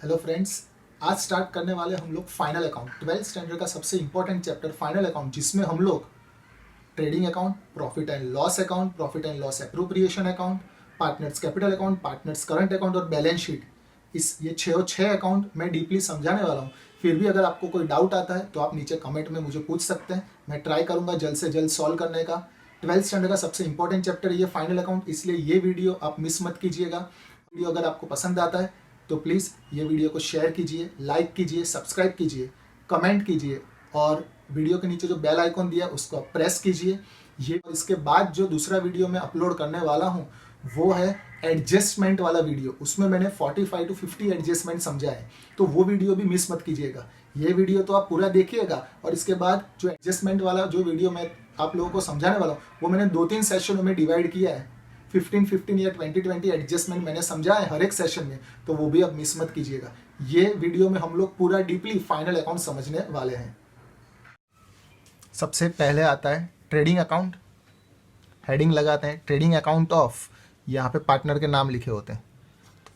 Hello friends, आज start करने वाले हम लोग फाइनल अकाउंट 12th स्टैंडर्ड का सबसे इंपॉर्टेंट चैप्टर फाइनल अकाउंट, जिसमें हम लोग trading account, profit and loss appropriation account, partners capital account, partners current account और बैलेंस शीट, ये छः अकाउंट मैं डीपली समझाने वाला हूँ। फिर भी अगर आपको कोई डाउट आता है तो आप नीचे कमेंट में मुझे पूछ सकते हैं। मैं ट्राई करूँगा जल्द से जल्द सॉल्व करने का। 12th स्टैंडर्ड का सबसे इंपॉर्टेंट चैप्टर ये फाइनल अकाउंट, इसलिए ये वीडियो आप मिस मत कीजिएगा। वीडियो अगर आपको पसंद आता है तो प्लीज़ ये वीडियो को शेयर कीजिए, लाइक कीजिए, सब्सक्राइब कीजिए, कमेंट कीजिए और वीडियो के नीचे जो बेल आइकॉन दिया है उसको आप प्रेस कीजिए। ये इसके बाद जो दूसरा वीडियो मैं अपलोड करने वाला हूँ वो है एडजस्टमेंट वाला वीडियो। उसमें मैंने 45 to 50 एडजस्टमेंट समझा है, तो वो वीडियो भी मिस मत कीजिएगा। ये वीडियो तो आप पूरा देखिएगा और इसके बाद जो एडजस्टमेंट वाला जो वीडियो मैं आप लोगों को समझाने वाला हूँ वो मैंने 2-3 सेशनों में डिवाइड किया है। 15-15 या 20-20 एडजस्टमेंट मैंने समझा है हर एक सेशन में, तो वो भी आप मिस मत कीजिएगा। ये वीडियो में हम लोग पूरा डीपली फाइनल अकाउंट समझने वाले हैं। सबसे पहले आता है ट्रेडिंग अकाउंट। हेडिंग लगाते हैं ट्रेडिंग अकाउंट ऑफ, यहाँ पे पार्टनर के नाम लिखे होते हैं।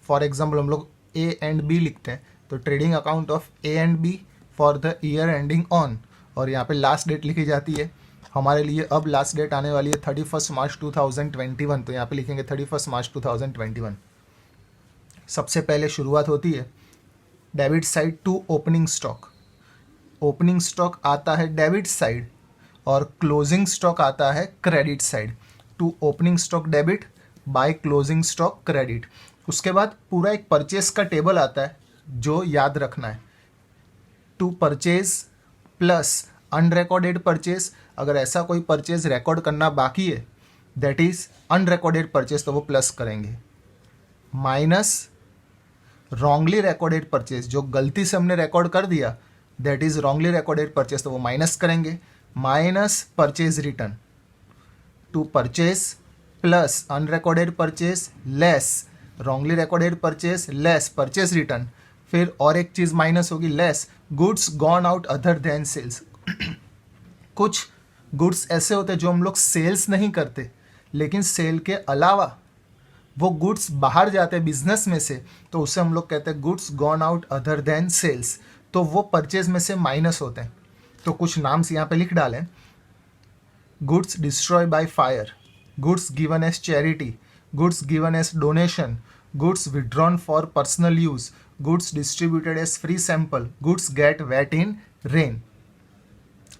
फॉर एग्जाम्पल हम लोग ए एंड बी लिखते हैं, तो trading account of A and B for the year ending on, और यहाँ पे लास्ट डेट लिखी जाती है। हमारे लिए अब लास्ट डेट आने वाली है 31 मार्च 2021, तो यहाँ पे लिखेंगे 31 मार्च 2021। सबसे पहले शुरुआत होती है debit side to opening stock. Opening stock आता है डेबिट साइड और क्लोजिंग स्टॉक आता है credit side. To opening stock debit by closing stock credit. उसके बाद पूरा एक परचेस का टेबल आता है जो याद रखना है। To purchase plus unrecorded purchase, अगर ऐसा कोई परचेज रिकॉर्ड करना बाकी है दैट इज अनरिकॉर्डेड परचेज, तो वो प्लस करेंगे। माइनस रॉन्गली रिकॉर्डेड परचेज, जो गलती से हमने रिकॉर्ड कर दिया that is wrongly recorded purchase, तो वो माइनस करेंगे। Minus purchase return. To purchase plus unrecorded purchase less wrongly recorded purchase less purchase return. फिर और एक चीज़ माइनस होगी, less goods gone out other than sales. कुछ गुड्स ऐसे होते हैं जो हम लोग सेल्स नहीं करते, लेकिन सेल के अलावा वो गुड्स बाहर जाते हैं बिजनेस में से, तो उसे हम लोग कहते हैं goods gone out other than sales, तो वो परचेज में से माइनस होते हैं। तो कुछ नाम्स यहाँ पे लिख डालें। Goods destroy by fire, goods given as charity, goods given as donation, goods withdrawn for personal use, goods distributed as free sample, goods get wet in rain.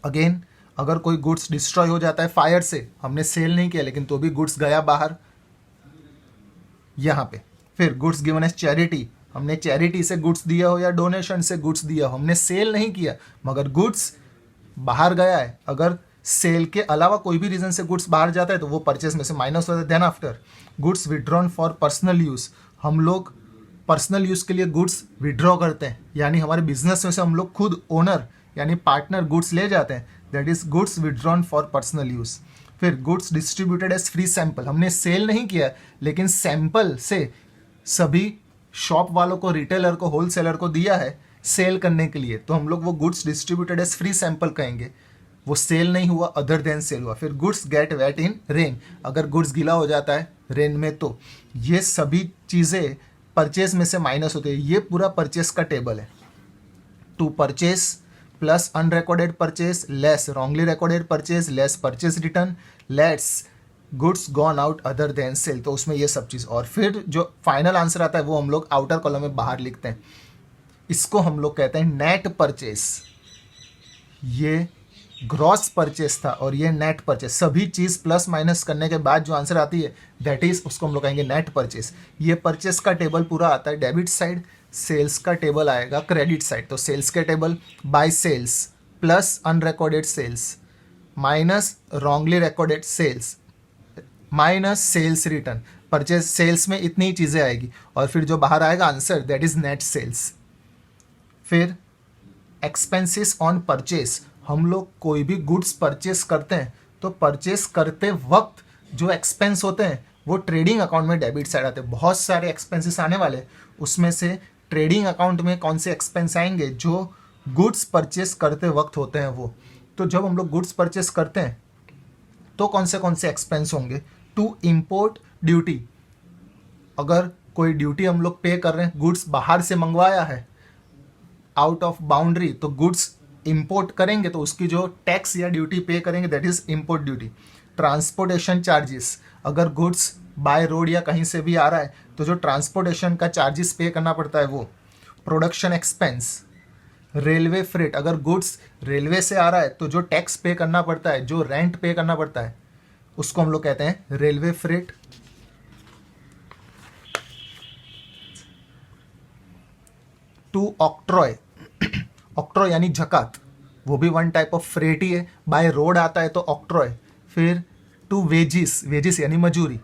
Again, अगर कोई गुड्स डिस्ट्रॉय हो जाता है फायर से, हमने sale नहीं किया लेकिन तो भी गुड्स गया बाहर यहाँ पे। फिर गुड्स गिवन एज चैरिटी, हमने चैरिटी से गुड्स दिया हो या डोनेशन से गुड्स दिया हो, हमने सेल नहीं किया मगर गुड्स बाहर गया है। अगर सेल के अलावा कोई भी रीजन से गुड्स बाहर जाता है तो वो परचेज में से माइनस होता है। Then after goods withdrawn for personal use, हम लोग पर्सनल यूज के लिए गुड्स विड्रॉ करते हैं, यानी हमारे बिजनेस में से हम लोग खुद ओनर यानी पार्टनर गुड्स ले जाते हैं, that is goods withdrawn for personal use. फिर goods distributed as free sample, हमने सेल नहीं किया लेकिन सैंपल से सभी शॉप वालों को, रिटेलर को, होलसेलर को दिया है सेल करने के लिए, तो हम लोग वो goods distributed as free sample कहेंगे। वो सेल नहीं हुआ, अदर देन सेल हुआ। फिर goods get wet in rain, अगर गुड्स गीला हो जाता है रेन में, तो ये सभी चीज़ें परचेज में से माइनस होती है। ये पूरा परचेज का टेबल है। To purchase plus unrecorded purchase less wrongly recorded purchase less purchase return less goods gone out other than sale, तो उसमें ये सब चीज़। और फिर जो फाइनल आंसर आता है वो हम लोग आउटर कॉलम में बाहर लिखते हैं। इसको हम लोग कहते हैं नेट परचेज। ये ग्रॉस परचेस था और ये नेट परचेस। सभी चीज़ प्लस माइनस करने के बाद जो आंसर आती है दैट इज, उसको हम लोग कहेंगे नेट परचेस। ये परचेस का टेबल पूरा आता है डेबिट साइड, सेल्स का टेबल आएगा क्रेडिट साइड। तो सेल्स के table by sales plus unrecorded sales minus wrongly recorded sales minus sales return. Purchase sales में इतनी ही चीज़ें आएगी और फिर जो बाहर आएगा answer that is net sales. फिर एक्सपेंसेस ऑन परचेस, हम लोग कोई भी गुड्स परचेस करते हैं तो परचेस करते वक्त जो एक्सपेंस होते हैं वो ट्रेडिंग अकाउंट में डेबिट साइड आते हैं। बहुत सारे एक्सपेंसेस आने वाले, उसमें से ट्रेडिंग अकाउंट में कौन से एक्सपेंस आएंगे जो गुड्स परचेस करते वक्त होते हैं वो। तो जब हम लोग गुड्स परचेस करते हैं तो कौन से एक्सपेंस होंगे। टू इम्पोर्ट ड्यूटी, अगर कोई ड्यूटी हम लोग पे कर रहे हैं, गुड्स बाहर से मंगवाया है आउट ऑफ बाउंड्री, तो गुड्स इंपोर्ट करेंगे तो उसकी जो टैक्स या ड्यूटी पे करेंगे that is import duty. Transportation charges, अगर गुड्स बाय रोड या कहीं से भी आ रहा है तो जो ट्रांसपोर्टेशन का चार्जेस पे करना पड़ता है वो। प्रोडक्शन एक्सपेंस, रेलवे फ्रेट, अगर गुड्स रेलवे से आ रहा है तो जो टैक्स पे करना पड़ता है, जो रेंट पे करना पड़ता है, उसको हम लोग कहते हैं railway freight. To octroi, octroi यानी जकात, वो भी वन टाइप ऑफ फ्रेट ही है, बाय रोड आता है तो ऑक्ट्रॉय। फिर टू वेजिस, वेजिस यानी मजूरी।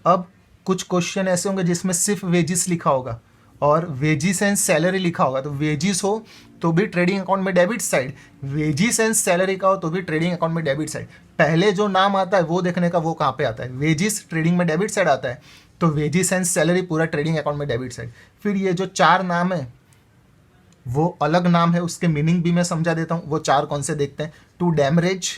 अब कुछ क्वेश्चन ऐसे होंगे जिसमें सिर्फ वेजिस लिखा होगा और वेजिस एंड सैलरी लिखा होगा, तो वेजिस हो तो भी ट्रेडिंग अकाउंट में debit side, wages and salary का हो तो भी ट्रेडिंग अकाउंट में डेबिट साइड। पहले जो नाम आता है वो देखने का, वो कहाँ पे आता है, वेजिस ट्रेडिंग में डेबिट साइड आता है, तो वेजिस एंड सैलरी पूरा ट्रेडिंग अकाउंट में डेबिट साइड। फिर ये जो चार नाम है वो अलग नाम है, उसके मीनिंग भी मैं समझा देता हूँ। वो चार कौन से देखते हैं, टू डैमरेज,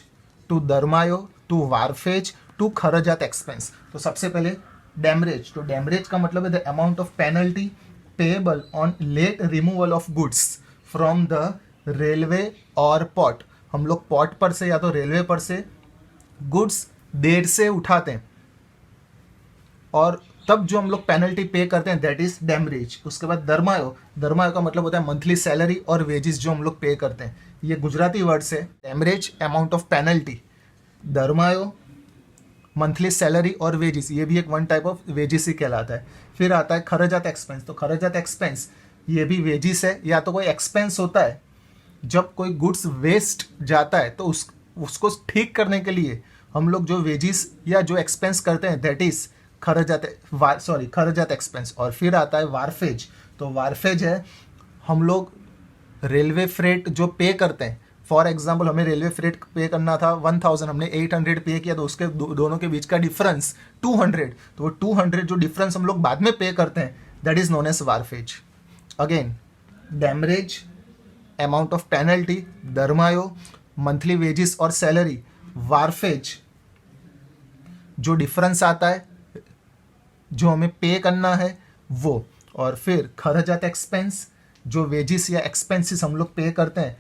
टू दरमायो, टू वारफेज, टू खरजात एक्सपेंस। तो सबसे पहले डैमरेज, तो डैमरेज का मतलब है the amount of penalty payable on late removal of goods from the railway और पोर्ट। हम लोग पोर्ट पर से या तो रेलवे पर से गुड्स देर से उठाते हैं और तब जो हम लोग पेनल्टी पे करते हैं दैट इज डैमरेज। उसके बाद दरमायो, दरमायो का मतलब होता है मंथली सैलरी और वेजेस जो हम लोग पे करते हैं, ये गुजराती वर्ड से। डैमरेज अमाउंट ऑफ पेनल्टी, दरमायो मंथली सैलरी और वेजेस, ये भी एक वन टाइप ऑफ वेजेस ही कहलाता है। फिर आता है खर्चात एक्सपेंस, तो खर्चात एक्सपेंस ये भी वेजेस है, या तो कोई एक्सपेंस होता है जब कोई गुड्स वेस्ट जाता है तो उसको ठीक करने के लिए हम लोग जो वेजेस या जो एक्सपेंस करते हैं दैट इज खर्चात एक्सपेंस। और फिर आता है वारफेज, तो वारफेज है हम लोग रेलवे फ्रेट जो पे करते हैं। फॉर एग्जाम्पल हमें रेलवे फ्रेट पे करना था 1000, हमने 800 पे किया, तो उसके दोनों के बीच का डिफरेंस 200, तो वो 200 जो डिफरेंस हम लोग बाद में पे करते हैं that is known as wharfage. Again demurrage amount of penalty, दरमायो मंथली वेजेस और सैलरी, वारफेज जो डिफरेंस आता है जो हमें पे करना है वो, और फिर खर्चात एक्सपेंस जो वेजेस या एक्सपेंसेस हम लोग पे करते हैं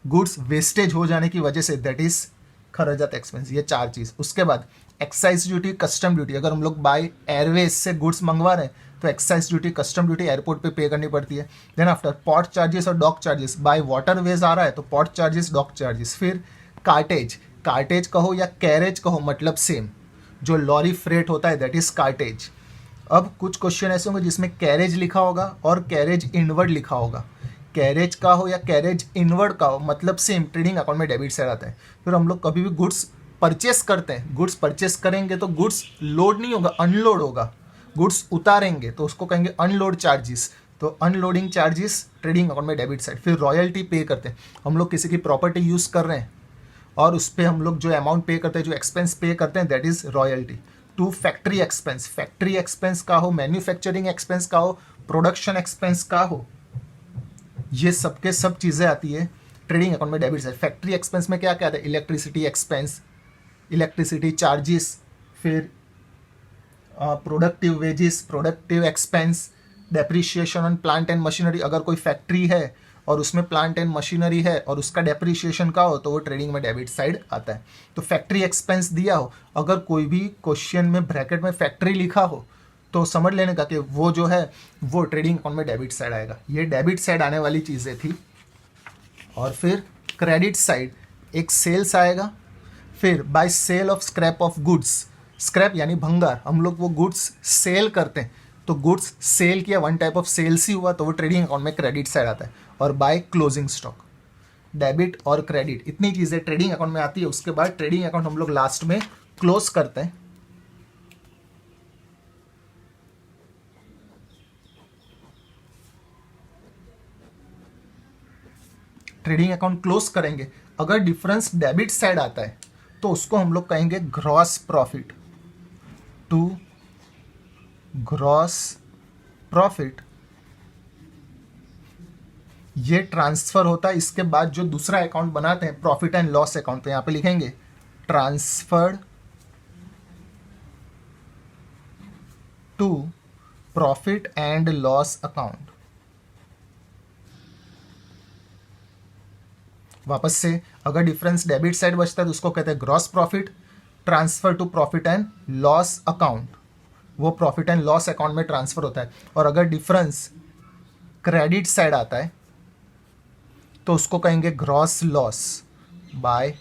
गुड्स वेस्टेज हो जाने की वजह से दैट इज खर्चात एक्सपेंस। ये चार चीज़। उसके बाद एक्साइज ड्यूटी, कस्टम ड्यूटी, अगर हम लोग बाय एयरवेज से गुड्स मंगवा रहे हैं तो excise duty, custom duty airport पे करनी पड़ती है। देन आफ्टर पोर्ट चार्जेस और dock charges, by waterways आ रहा है तो पोर्ट चार्जेस, डॉक चार्जेस। फिर कार्टेज, कार्टेज कहो या कैरेज कहो मतलब सेम, जो लॉरी फ्रेट होता है दैट इज कार्टेज। अब कुछ क्वेश्चन ऐसे होंगे जिसमें कैरेज लिखा होगा और कैरेज इनवर्ड लिखा होगा, कैरेज का हो या कैरेज इनवर्ड का हो मतलब सेम, ट्रेडिंग अकाउंट में डेबिट साइड आता है। फिर हम लोग कभी भी गुड्स परचेस करते हैं, गुड्स परचेस करेंगे तो गुड्स लोड नहीं होगा, अनलोड होगा, गुड्स उतारेंगे तो उसको कहेंगे अनलोड चार्जेस, तो अनलोडिंग चार्जेस ट्रेडिंग अकाउंट में डेबिट साइड। फिर रॉयल्टी पे करते हैं, हम लोग किसी की प्रॉपर्टी यूज़ कर रहे हैं और उस पर हम लोग जो अमाउंट पे करते हैं, जो एक्सपेंस पे करते हैं that is royalty. To factory expense, factory expense का हो, मैन्युफैक्चरिंग एक्सपेंस का हो, प्रोडक्शन एक्सपेंस का हो, ये सबके सब चीज़ें आती है ट्रेडिंग अकाउंट में डेबिट साइड। फैक्ट्री एक्सपेंस में क्या क्या आता है, इलेक्ट्रिसिटी एक्सपेंस, इलेक्ट्रिसिटी चार्जेस, फिर productive wages, productive expense, depreciation on plant and machinery, अगर कोई फैक्ट्री है और उसमें प्लांट एंड मशीनरी है और उसका डेप्रिशिएशन का हो तो वो ट्रेडिंग में डेबिट साइड आता है। तो फैक्ट्री एक्सपेंस दिया हो, अगर कोई भी क्वेश्चन में ब्रैकेट में फैक्ट्री लिखा हो तो समझ लेने का कि वो जो है वो ट्रेडिंग अकाउंट में डेबिट साइड आएगा। ये डेबिट साइड आने वाली चीज़ें थी। और फिर क्रेडिट साइड एक सेल्स आएगा। फिर by sale of scrap of goods, scrap यानी भंगार, हम लोग वो गुड्स सेल करते हैं तो गुड्स सेल किया, वन टाइप ऑफ सेल्स ही हुआ तो वो ट्रेडिंग अकाउंट में क्रेडिट साइड आता है। और बाय क्लोजिंग स्टॉक, डेबिट और क्रेडिट इतनी चीज़ें ट्रेडिंग अकाउंट में आती है। उसके बाद ट्रेडिंग अकाउंट हम लोग लास्ट में क्लोज करते हैं। ट्रेडिंग अकाउंट क्लोज करेंगे, अगर डिफरेंस डेबिट साइड आता है तो उसको हम लोग कहेंगे gross profit. To gross profit ये ट्रांसफर होता है। इसके बाद जो दूसरा अकाउंट बनाते हैं प्रॉफिट एंड लॉस अकाउंट, पे यहाँ पे लिखेंगे transferred to profit and loss account. वापस से अगर डिफरेंस डेबिट साइड बचता है तो उसको कहते हैं gross profit, transfer to profit and loss account, वो प्रॉफिट एंड लॉस अकाउंट में ट्रांसफर होता है। और अगर डिफरेंस क्रेडिट साइड आता है तो उसको कहेंगे gross loss. By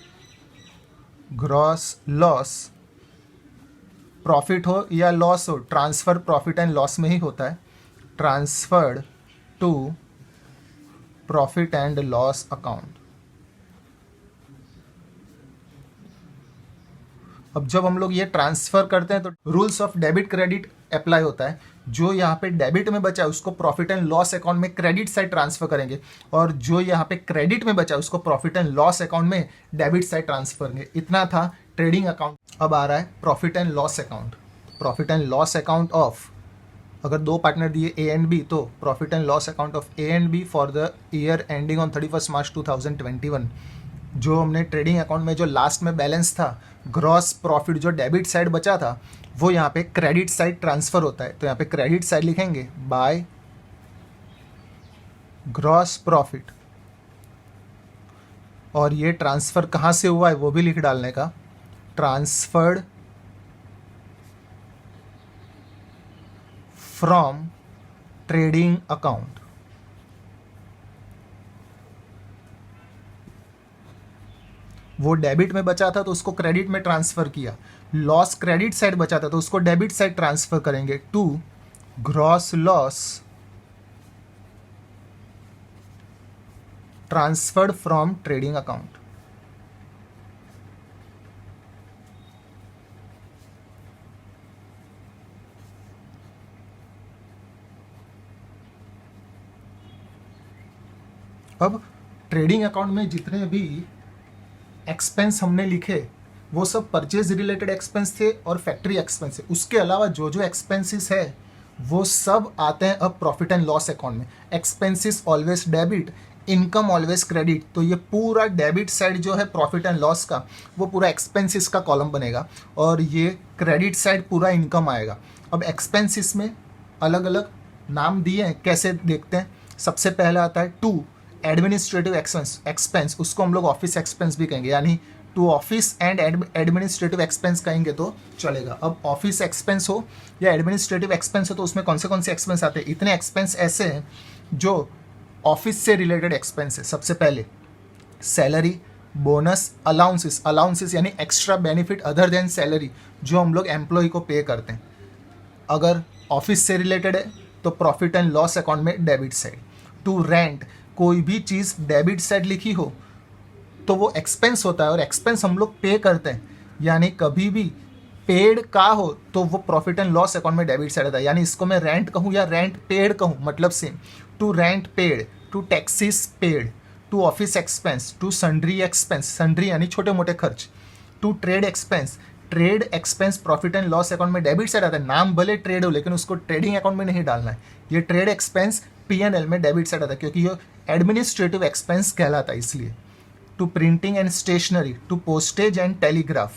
gross loss, profit हो या लॉस हो, ट्रांसफर प्रॉफिट एंड लॉस में ही होता है, transferred to profit and loss account. अब जब हम लोग ये ट्रांसफर करते हैं तो rules of debit credit apply होता है। जो यहाँ पे डेबिट में बचा है उसको प्रॉफिट एंड लॉस अकाउंट में क्रेडिट साइड ट्रांसफर करेंगे, और जो यहाँ पे क्रेडिट में बचा है उसको प्रॉफिट एंड लॉस अकाउंट में डेबिट साइड ट्रांसफर करेंगे। इतना था ट्रेडिंग अकाउंट। अब आ रहा है profit and loss account. Profit and loss account of, अगर दो पार्टनर दिए ए एंड बी, तो profit and loss account of A and B for the year ending on 31 March 2021। जो हमने ट्रेडिंग अकाउंट में जो लास्ट में बैलेंस था, ग्रॉस प्रॉफिट जो डेबिट साइड बचा था, वो यहाँ पे क्रेडिट साइड ट्रांसफर होता है। तो यहाँ पे क्रेडिट साइड लिखेंगे बाय ग्रॉस प्रॉफिट, और ये ट्रांसफर कहाँ से हुआ है वो भी लिख डालने का, ट्रांसफर्ड फ्रॉम ट्रेडिंग अकाउंट। वो डेबिट में बचा था तो उसको क्रेडिट में ट्रांसफर किया, लॉस क्रेडिट साइड बचा था तो उसको डेबिट साइड ट्रांसफर करेंगे to gross loss transferred from trading account. अब ट्रेडिंग अकाउंट में जितने भी एक्सपेंस हमने लिखे वो सब परचेज रिलेटेड एक्सपेंस थे और फैक्ट्री एक्सपेंस है। उसके अलावा जो जो एक्सपेंसेस है वो सब आते हैं अब प्रॉफिट एंड लॉस अकाउंट में। Expenses always debit, income always credit. तो ये पूरा डेबिट साइड जो है प्रॉफिट एंड लॉस का, वो पूरा एक्सपेंसेस का कॉलम बनेगा, और ये क्रेडिट साइड पूरा इनकम आएगा। अब एक्सपेंसेस में अलग अलग नाम दिए हैं, कैसे देखते हैं। सबसे पहला आता है टू एडमिनिस्ट्रेटिव एक्सपेंस, उसको हम लोग ऑफिस एक्सपेंस भी कहेंगे, यानी to office and administrative expense कहेंगे तो चलेगा। अब ऑफिस एक्सपेंस हो या एडमिनिस्ट्रेटिव एक्सपेंस हो तो उसमें कौन से एक्सपेंस आते हैं। इतने एक्सपेंस ऐसे हैं जो ऑफिस से रिलेटेड एक्सपेंस है। सबसे पहले सैलरी, बोनस, अलाउंसेस यानी extra benefit other than salary जो हम लोग एम्प्लॉय को पे करते हैं। अगर ऑफिस से रिलेटेड है तो प्रॉफिट एंड लॉस अकाउंट में डेबिट साइड। टू रेंट, कोई भी चीज़ डेबिट साइड लिखी हो तो वो एक्सपेंस होता है, और एक्सपेंस हम लोग पे करते हैं, यानी कभी भी पेड का हो तो वो प्रॉफिट एंड लॉस अकाउंट में डेबिट साइड आता है। यानी इसको मैं रेंट कहूँ या रेंट पेड कहूँ, मतलब same. To rent paid, to taxes paid, to office expense, to sundry expense, sundry यानी छोटे मोटे खर्च, to trade expense, trade expense profit and loss account में डेबिट साइड आता है। नाम भले ट्रेड हो लेकिन उसको ट्रेडिंग अकाउंट में नहीं डालना है। ये ट्रेड एक्सपेंस P&L में डेबिट साइड आता है क्योंकि ये एडमिनिस्ट्रेटिव एक्सपेंस कहलाता है इसलिए। To printing and stationery, to postage and telegraph,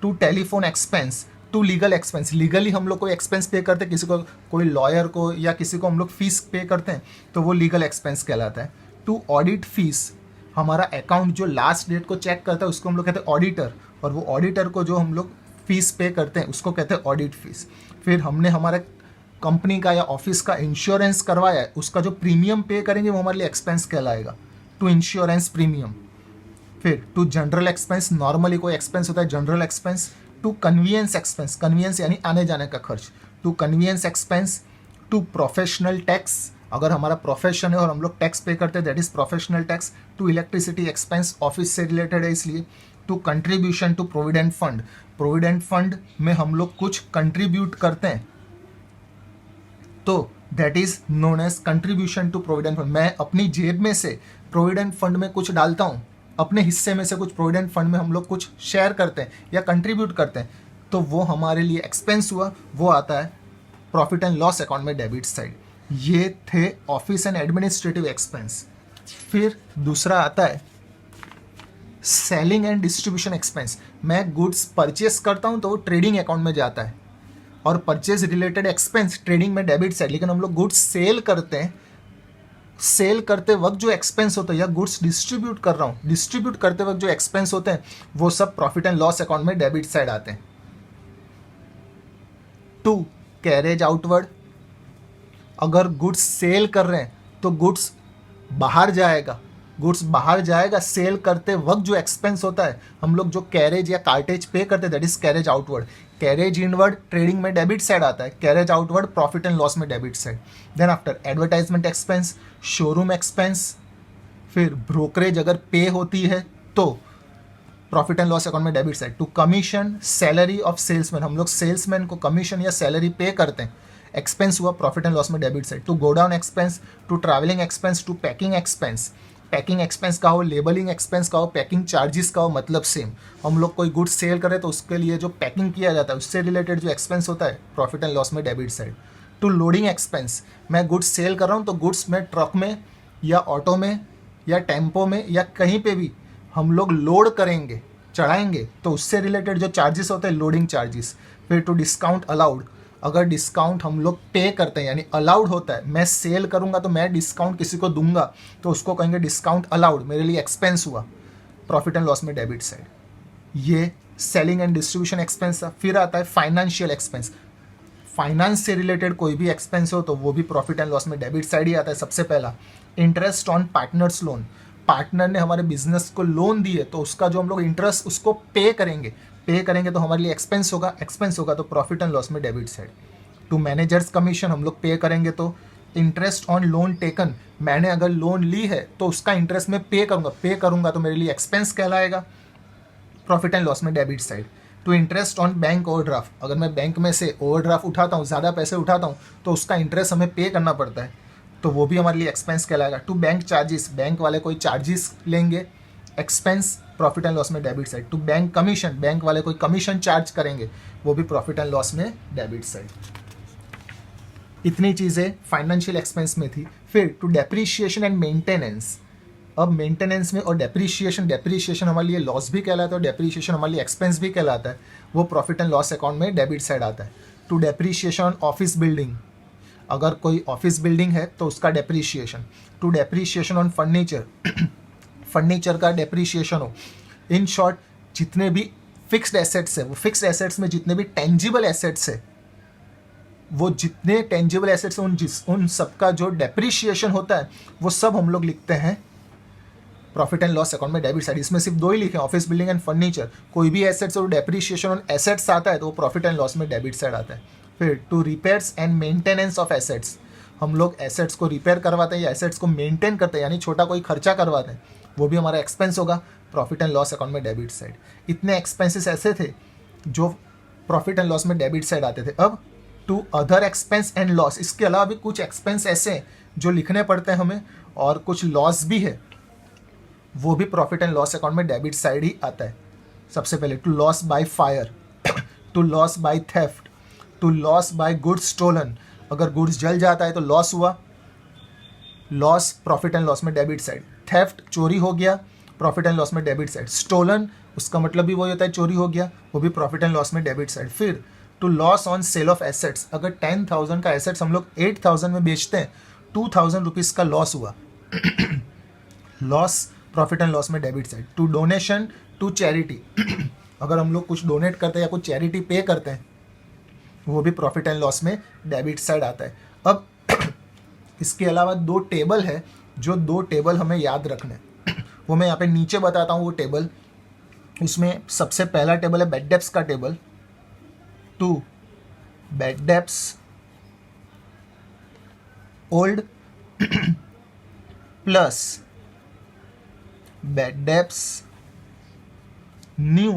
to telephone expense, to legal expense. Legally हम लोग कोई एक्सपेंस पे करते हैं, किसी को, कोई लॉयर को या किसी को हम लोग फीस पे करते हैं तो वो लीगल एक्सपेंस कहलाता है। टू ऑडिट फीस, हमारा अकाउंट जो लास्ट डेट को चेक करता है उसको हम लोग कहते हैं ऑडिटर, और वो ऑडिटर को जो हम लोग फीस पे करते हैं उसको कहते हैं ऑडिट फीस। फिर हमने हमारे कंपनी का या ऑफिस का इंश्योरेंस करवाया है, उसका जो प्रीमियम पे करेंगे वो हमारे लिए एक्सपेंस कहलाएगा, टू इंश्योरेंस प्रीमियम। फिर टू जनरल एक्सपेंस, नॉर्मली कोई एक्सपेंस होता है general expense. To conveyance expense, conveyance यानी आने जाने का खर्च, to conveyance expense. To professional tax, अगर हमारा प्रोफेशन है और हम लोग टैक्स पे करते हैं that is professional tax. To electricity expense, office से रिलेटेड है इसलिए। To contribution to provident fund, provident fund में हम लोग कुछ कंट्रीब्यूट करते हैं तो that is known as contribution to provident fund. मैं अपनी जेब में से प्रोविडेंट फंड में कुछ डालता हूँ, अपने हिस्से में से कुछ प्रोविडेंट फंड में हम लोग कुछ शेयर करते हैं या कंट्रीब्यूट करते हैं, तो वो हमारे लिए एक्सपेंस हुआ, वो आता है प्रॉफिट एंड लॉस अकाउंट में डेबिट साइड। ये थे ऑफिस एंड एडमिनिस्ट्रेटिव एक्सपेंस। फिर दूसरा आता है सेलिंग एंड डिस्ट्रीब्यूशन एक्सपेंस। मैं गुड्स परचेस करता हूँ तो वो ट्रेडिंग अकाउंट में जाता है, और परचेज रिलेटेड एक्सपेंस ट्रेडिंग में डेबिट साइड, लेकिन हम लोग गुड्स सेल करते हैं, सेल करते वक्त जो एक्सपेंस होता है, या गुड्स डिस्ट्रीब्यूट कर रहा हूँ, डिस्ट्रीब्यूट करते वक्त जो एक्सपेंस होते हैं वो सब प्रॉफिट एंड लॉस अकाउंट में डेबिट साइड आते हैं। 2 कैरेज आउटवर्ड, अगर गुड्स सेल कर रहे हैं तो गुड्स बाहर जाएगा, गुड्स बाहर जाएगा, सेल करते वक्त जो एक्सपेंस होता है हम लोग जो कैरेज या कार्टेज पे करते हैं that is carriage outward. Carriage inward trading में डेबिट साइड आता है, carriage outward profit and loss में debit side. Then after advertisement expense, showroom expense, फिर ब्रोकरेज अगर पे होती है तो प्रॉफिट एंड लॉस अकाउंट में debit side. To commission salary of salesman, हम लोग सेल्समैन को कमीशन या सैलरी पे करते हैं, एक्सपेंस हुआ प्रॉफिट एंड लॉस में debit side. To godown expense, to travelling expense, to packing expense, packing expense का हो, लेबलिंग एक्सपेंस का हो, पैकिंग चार्जेस का हो, मतलब सेम। हम लोग कोई गुड्स सेल करें तो उसके लिए जो पैकिंग किया जाता है उससे रिलेटेड जो एक्सपेंस होता है प्रॉफिट एंड लॉस में debit side. To loading expense, मैं गुड्स सेल कर रहा हूँ तो गुड्स में ट्रक में या ऑटो में या टेम्पो में या कहीं पे भी हम लोग लोड करेंगे, चढ़ाएंगे, तो उससे रिलेटेड जो चार्जेस होते हैं लोडिंग चार्जेस। फिर टू डिस्काउंट अलाउड, अगर डिस्काउंट हम लोग पे करते हैं यानी अलाउड होता है, मैं सेल करूंगा तो मैं डिस्काउंट किसी को दूंगा तो उसको कहेंगे डिस्काउंट अलाउड, मेरे लिए एक्सपेंस हुआ, प्रॉफिट एंड लॉस में डेबिट साइड। ये सेलिंग एंड डिस्ट्रीब्यूशन एक्सपेंस। फिर आता है फाइनेंशियल एक्सपेंस, फाइनेंस से रिलेटेड कोई भी एक्सपेंस हो तो वो भी प्रॉफिट एंड लॉस में डेबिट साइड ही आता है। सबसे पहला interest on partners loan, partner ने हमारे बिजनेस को लोन दिए तो उसका जो हम लोग इंटरेस्ट उसको पे करेंगे, पे करेंगे तो हमारे लिए एक्सपेंस होगा, एक्सपेंस होगा तो प्रॉफिट एंड लॉस में debit side. To managers commission, हम लोग पे करेंगे तो इंटरेस्ट ऑन लोन टेकन, मैंने अगर लोन ली है तो उसका इंटरेस्ट मैं पे करूंगा तो मेरे लिए एक्सपेंस कहलाएगा, प्रॉफिट एंड लॉस में debit side. To interest on bank overdraft, अगर मैं बैंक में से ओवरड्राफ्ट उठाता हूँ, ज़्यादा पैसे उठाता हूँ तो उसका इंटरेस्ट हमें पे करना पड़ता है तो वो भी हमारे लिए एक्सपेंस कहलाएगा। टू बैंक चार्जेस, बैंक वाले कोई चार्जेस लेंगे, एक्सपेंस, प्रॉफिट एंड लॉस में debit side. To bank commission, bank वाले कोई कमीशन चार्ज करेंगे, वो भी प्रॉफिट एंड लॉस में डेबिट साइड। इतनी चीज़ें फाइनेंशियल एक्सपेंस में थी। फिर टू डेप्रीशिएशन एंड मेंटेनेंस, अब मेंटेनेंस में और डेप्रीशिएशन हमारे लिए लॉस भी कहलाता है और डेप्रीशिएशन हमारे लिए एक्सपेंस भी कहलाता है, वो प्रॉफिट एंड लॉस अकाउंट में डेबिट साइड आता है। To depreciation on office building, अगर कोई ऑफिस बिल्डिंग है तो उसका depreciation. To depreciation on furniture, furniture का डेप्रीशिएशन हो। इन शॉर्ट जितने भी फिक्स्ड एसेट्स है, वो फिक्स्ड एसेट्स में जितने भी टेंजिबल एसेट्स है, वो जितने टेंजिबल एसेट्स हैं उन सबका जो डेप्रीशिएशन होता है वो सब हम लोग लिखते हैं प्रॉफिट एंड लॉस अकाउंट में डेबिट साइड। इसमें सिर्फ 2 ही लिखे, ऑफिस बिल्डिंग एंड फर्नीचर। कोई भी एसेट्स और डेप्रीशिएशन ऑन एसेट्स आता है तो वो प्रॉफिट एंड लॉस में डेबिट साइड आता है। फिर to repairs and maintenance of assets, हम लोग एसेट्स को रिपेयर करवाते हैं या एसेट्स को मेंटेन करते हैं यानी छोटा कोई खर्चा करवाते हैं, वो भी हमारा एक्सपेंस होगा, प्रॉफिट एंड लॉस अकाउंट में डेबिट साइड। इतने एक्सपेंसेस ऐसे थे जो प्रॉफिट एंड लॉस में डेबिट साइड आते थे। अब to other expense and loss, इसके अलावा भी कुछ एक्सपेंस ऐसे हैं जो लिखने पड़ते हैं हमें और कुछ लॉस भी है, वो भी प्रॉफिट एंड लॉस अकाउंट में डेबिट साइड ही आता है। सबसे पहले to loss by fire, to loss by theft, to loss by goods stolen, अगर गुड्स जल जाता है तो लॉस हुआ, लॉस प्रॉफिट एंड लॉस में डेबिट साइड। थेफ्ट चोरी हो गया, प्रॉफिट एंड लॉस में डेबिट साइड। स्टोलन उसका मतलब भी वही होता है चोरी हो गया, वो भी प्रॉफिट एंड लॉस में डेबिट साइड। फिर to loss on sale of assets, अगर 10,000 का एसेट्स हम लोग 8,000 में बेचते हैं, 2,000 रुपीज़ का लॉस हुआ, लॉस प्रॉफिट एंड लॉस में debit side. To donation to charity, अगर हम लोग कुछ डोनेट करते हैं या कुछ चैरिटी पे करते हैं वो भी प्रॉफिट एंड लॉस में डेबिट साइड आता है। अब इसके अलावा 2 टेबल है, जो 2 टेबल हमें याद रखने हैं वो मैं यहाँ पे नीचे बताता हूँ वो टेबल। उसमें सबसे पहला टेबल है बैड डेब्ट्स का table. To bad debts old plus bad debts new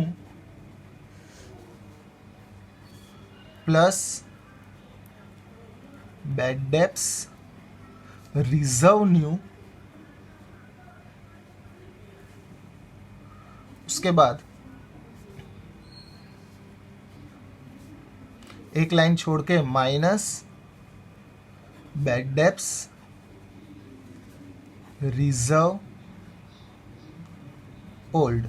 plus bad debts reserve new, उसके बाद एक लाइन छोड़ के minus bad debts reserve old,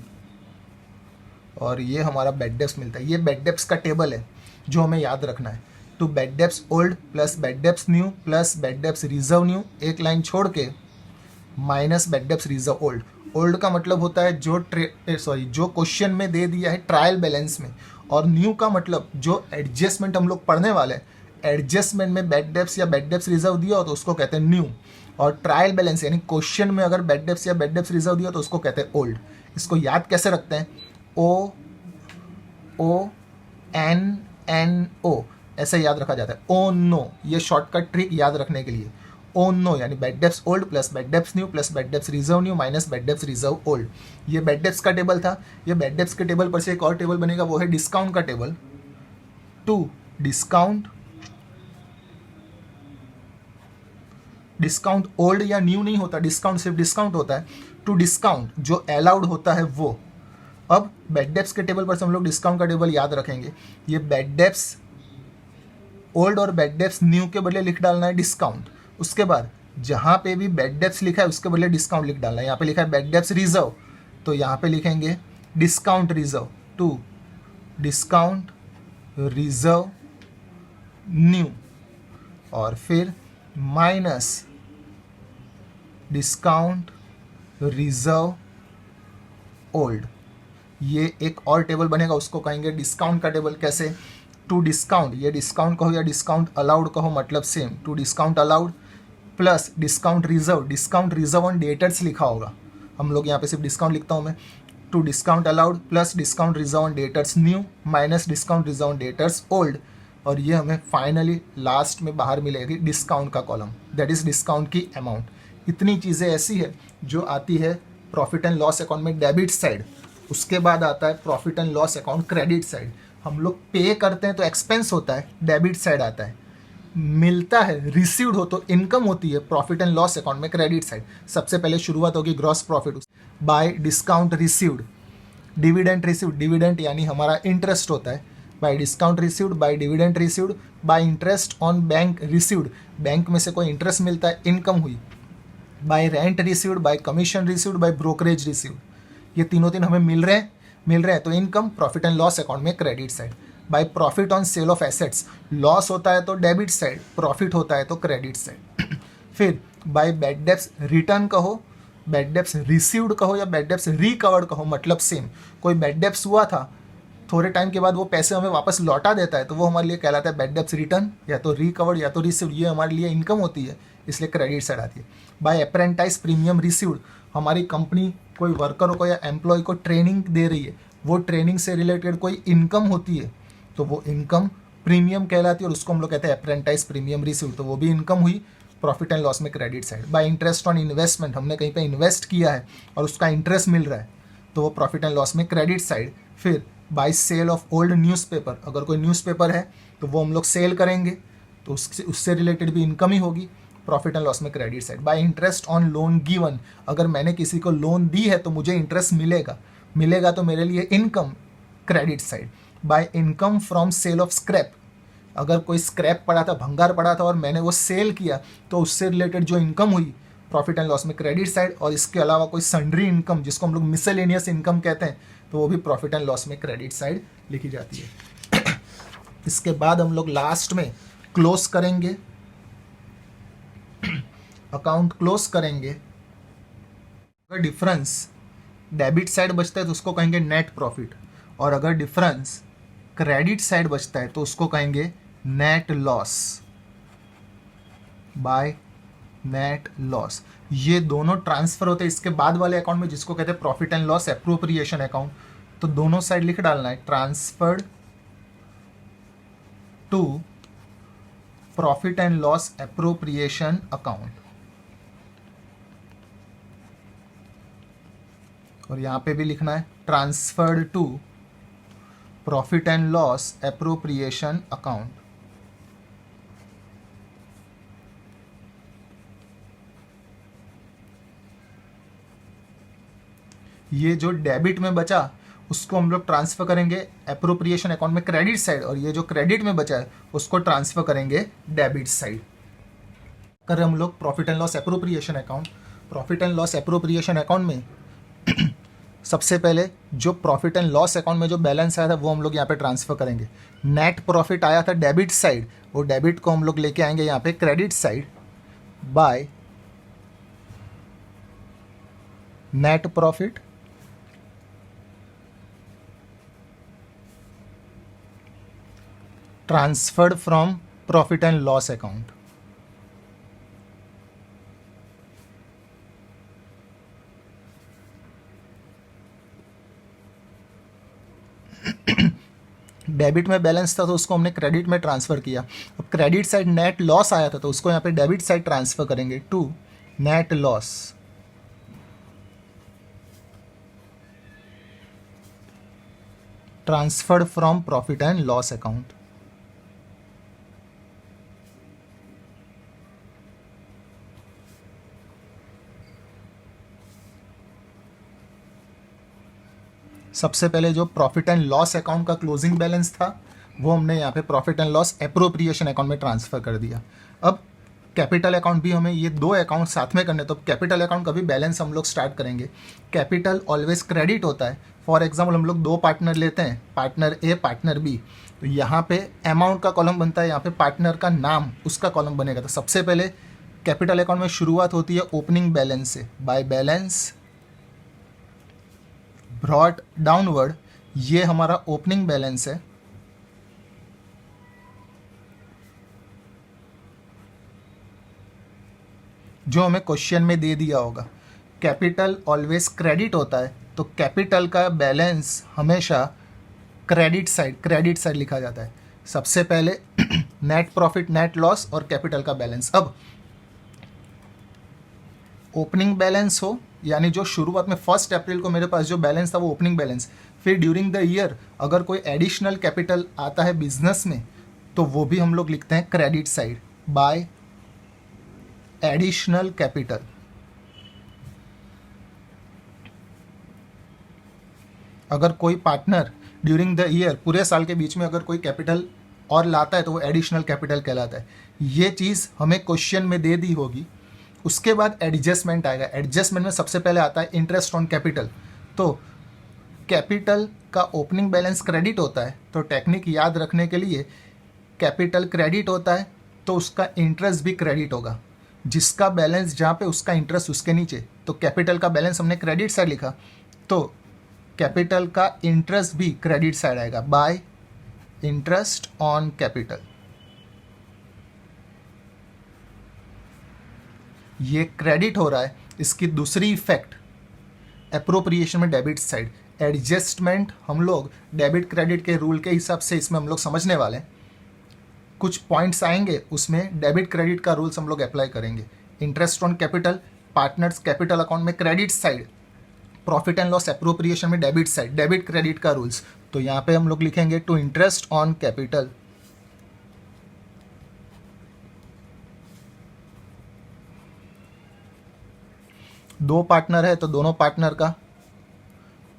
और ये हमारा बैड डेब्ट्स मिलता है। ये बैड डेब्ट्स का टेबल है। जो हमें याद रखना है। To bad debts old plus bad debts new plus bad debts reserve new, एक लाइन छोड़ के minus bad debts reserve old. Old का मतलब होता है जो क्वेश्चन में दे दिया है ट्रायल बैलेंस में, और न्यू का मतलब जो एडजस्टमेंट हम लोग पढ़ने वाले हैं, एडजस्टमेंट में बैड डेब्ट्स या बैड डेब्ट्स रिजर्व दिया हो तो उसको कहते हैं न्यू, और ट्रायल बैलेंस यानी क्वेश्चन में अगर बैड डेब्ट्स या बैड डेब्ट्स रिजर्व दिया हो तो उसको कहते हैं ओल्ड। इसको याद कैसे रखते हैं? ONNO ऐसे याद रखा जाता है। ओ नो, ये शॉर्टकट ट्रिक याद रखने के लिए। ओ नो यानी bad debts old plus bad debts new plus bad debts reserve new minus bad debts reserve old. ये बैड डेब्ट्स का टेबल था। ये बैड डेब्ट्स के टेबल पर से एक और टेबल बनेगा, वो है डिस्काउंट का टेबल। टू डिस्काउंट ओल्ड या न्यू नहीं होता, डिस्काउंट सिर्फ डिस्काउंट होता है। टू डिस्काउंट जो अलाउड होता है वो। अब बैड डेब्ट्स के टेबल पर से हम लोग डिस्काउंट का टेबल याद रखेंगे। ये बैड डेब्ट्स ओल्ड और बैड डेब्ट्स न्यू के बदले लिख डालना है डिस्काउंट। उसके बाद जहाँ पे भी बैड डेब्ट्स लिखा है उसके बदले डिस्काउंट लिख डालना है। यहाँ पे लिखा है बैड डेब्ट्स रिजर्व, तो यहाँ पे लिखेंगे discount reserve. To discount reserve new, और फिर माइनस डिस्काउंट रिजर्व ओल्ड। ये एक और टेबल बनेगा, उसको कहेंगे डिस्काउंट का टेबल। कैसे? टू डिस्काउंट, ये डिस्काउंट कहो या डिस्काउंट अलाउड कहो मतलब same. To discount allowed plus discount reserve on debtors लिखा होगा, हम लोग यहाँ पे सिर्फ डिस्काउंट लिखता हूँ मैं। To discount allowed plus discount reserve on debtors new minus discount reserve on debtors old, और ये हमें फाइनली लास्ट में बाहर मिलेगी डिस्काउंट का कॉलम, दैट इज डिस्काउंट की अमाउंट। इतनी चीज़ें ऐसी है जो आती है प्रॉफिट एंड लॉस अकाउंट में डेबिट साइड। उसके बाद आता है profit and loss account credit side. हम लोग पे करते हैं तो एक्सपेंस होता है, डेबिट साइड आता है। मिलता है रिसीव्ड हो तो इनकम होती है प्रॉफिट एंड लॉस अकाउंट में क्रेडिट साइड। सबसे पहले शुरुआत होगी gross profit by discount received. Dividend received, dividend यानी हमारा इंटरेस्ट होता है। By discount received, by dividend received, by interest on bank received, bank में से कोई इंटरेस्ट मिलता है, इनकम हुई। By rent received, by commission received, by brokerage received, ये तीनों हमें मिल रहे हैं तो income profit and loss account में credit side. By profit on sale of assets, loss होता है तो डेबिट साइड, प्रॉफिट होता है तो क्रेडिट साइड। फिर बाय बैड डेब्ट्स रिटर्न कहो, बैड डेब्ट्स रिसीव्ड कहो या बैड डेब्ट्स रिकवर्ड कहो मतलब सेम। कोई बैड डेब्ट्स हुआ था, थोड़े टाइम के बाद वो पैसे हमें वापस लौटा देता है तो वो हमारे लिए कहलाता है बैड डेब्ट्स रिटर्न, या तो रिकवर्ड या तो रिसीव्ड, ये हमारे लिए इनकम होती है इसलिए क्रेडिट साइड आती है। बाय अप्रेंटाइज प्रीमियम रिसीव्ड, हमारी कंपनी कोई वर्कर को या एम्प्लॉय को ट्रेनिंग दे रही है, वो ट्रेनिंग से रिलेटेड कोई इनकम होती है तो वो इनकम प्रीमियम कहलाती है और उसको हम लोग कहते हैं अप्रेंटाइज प्रीमियम रिसीव्ड, तो वो भी इनकम हुई प्रॉफिट एंड लॉस में credit side. By interest on investment, हमने कहीं पे इन्वेस्ट किया है और उसका इंटरेस्ट मिल रहा है तो वो प्रॉफिट एंड लॉस में क्रेडिट साइड। फिर by sale of old newspaper, अगर कोई न्यूज़पेपर है तो वो हम लोग सेल करेंगे तो उससे रिलेटेड भी इनकम ही होगी, प्रॉफिट एंड लॉस में credit side. By interest on loan given, अगर मैंने किसी को लोन दी है तो मुझे इंटरेस्ट मिलेगा तो मेरे लिए income credit side. By income from sale of scrap, अगर कोई स्क्रैप पड़ा था, भंगार पड़ा था और मैंने वो सेल किया तो उससे रिलेटेड जो इनकम हुई प्रॉफिट एंड लॉस में क्रेडिट साइड। और इसके अलावा कोई सन्ड्री इनकम जिसको हम लोग मिसलेनियस इनकम कहते हैं तो वो भी प्रॉफिट एंड लॉस में क्रेडिट साइड लिखी जाती है। इसके बाद हम लोग लास्ट में क्लोज करेंगे, अकाउंट क्लोज करेंगे। अगर डिफरेंस डेबिट साइड बचता है तो उसको कहेंगे नेट प्रॉफिट, और अगर डिफरेंस क्रेडिट साइड बचता है तो उसको कहेंगे net loss by net loss. ये दोनों ट्रांसफर होते हैं इसके बाद वाले अकाउंट में जिसको कहते हैं profit and loss appropriation account. तो दोनों साइड लिख डालना है transferred to profit and loss appropriation account, और यहां पे भी लिखना है transferred to profit and loss appropriation account. ये जो डेबिट में बचा उसको हम लोग ट्रांसफर करेंगे एप्रोप्रिएशन अकाउंट में क्रेडिट साइड, और ये जो क्रेडिट में बचा है उसको ट्रांसफर करेंगे डेबिट साइड। कर हम लोग profit and loss appropriation account. Profit and loss appropriation account में सबसे पहले जो प्रॉफिट एंड लॉस अकाउंट में जो बैलेंस आया था वो हम लोग यहाँ पे ट्रांसफर करेंगे। नेट प्रॉफिट आया था डेबिट साइड, वो डेबिट को हम लोग लेके आएंगे यहाँ पे credit side by net profit transferred from profit and loss account. Debit में बैलेंस था तो उसको हमने क्रेडिट में ट्रांसफर किया। अब क्रेडिट साइड नेट लॉस आया था तो उसको यहाँ पे डेबिट साइड ट्रांसफर करेंगे to net loss. Transferred from profit and loss account. सबसे पहले जो प्रॉफिट एंड लॉस अकाउंट का क्लोजिंग बैलेंस था वो हमने यहाँ पे profit and loss appropriation account में ट्रांसफर कर दिया। अब कैपिटल अकाउंट भी हमें ये दो अकाउंट साथ में करने, तो कैपिटल अकाउंट का भी बैलेंस हम लोग स्टार्ट करेंगे। कैपिटल ऑलवेज क्रेडिट होता है। फॉर एग्जाम्पल हम लोग दो पार्टनर लेते हैं, पार्टनर ए पार्टनर बी, तो यहाँ पे अमाउंट का कॉलम बनता है, यहाँ पे पार्टनर का नाम उसका कॉलम बनेगा। तो सबसे पहले कैपिटल अकाउंट में शुरुआत होती है ओपनिंग बैलेंस से, बाय बैलेंस ब्रॉट डाउनवर्ड, ये हमारा ओपनिंग बैलेंस है। जो हमें क्वेश्चन में दे दिया होगा। कैपिटल ऑलवेज क्रेडिट होता है, तो कैपिटल का बैलेंस हमेशा क्रेडिट साइड लिखा जाता है। सबसे पहले नेट प्रॉफिट नेट लॉस और कैपिटल का बैलेंस। अब ओपनिंग बैलेंस हो, यानी जो शुरुआत में 1 अप्रैल को मेरे पास जो बैलेंस था वो ओपनिंग बैलेंस, फिर ड्यूरिंग द ईयर अगर कोई एडिशनल कैपिटल आता है बिजनेस में तो वो भी हम लोग लिखते हैं credit side bye additional capital. अगर कोई पार्टनर ड्यूरिंग द ईयर पूरे साल के बीच में अगर कोई कैपिटल और लाता है तो वो एडिशनल कैपिटल कहलाता है। ये चीज़ हमें क्वेश्चन में दे दी होगी। उसके बाद एडजस्टमेंट आएगा। एडजस्टमेंट में सबसे पहले आता है इंटरेस्ट ऑन कैपिटल। तो कैपिटल का ओपनिंग बैलेंस क्रेडिट होता है, तो टेक्निक याद रखने के लिए कैपिटल क्रेडिट होता है तो उसका इंटरेस्ट भी क्रेडिट होगा। जिसका बैलेंस जहाँ पे उसका इंटरेस्ट उसके नीचे, तो कैपिटल का बैलेंस हमने क्रेडिट साइड लिखा तो कैपिटल का इंटरेस्ट भी क्रेडिट साइड आएगा बाय इंटरेस्ट ऑन कैपिटल। ये क्रेडिट हो रहा है। इसकी दूसरी इफेक्ट एप्रोप्रिएशन में डेबिट साइड। एडजस्टमेंट हम लोग डेबिट क्रेडिट के रूल के हिसाब से इसमें हम लोग समझने वाले हैं। कुछ पॉइंट्स आएंगे उसमें डेबिट क्रेडिट का रूल्स हम लोग अप्लाई करेंगे। Interest on capital, partners capital account में credit side, profit and loss appropriation में डेबिट साइड, डेबिट क्रेडिट का रूल्स। तो यहाँ पे हम लोग लिखेंगे टू इंटरेस्ट ऑन कैपिटल। दो पार्टनर है तो दोनों पार्टनर का,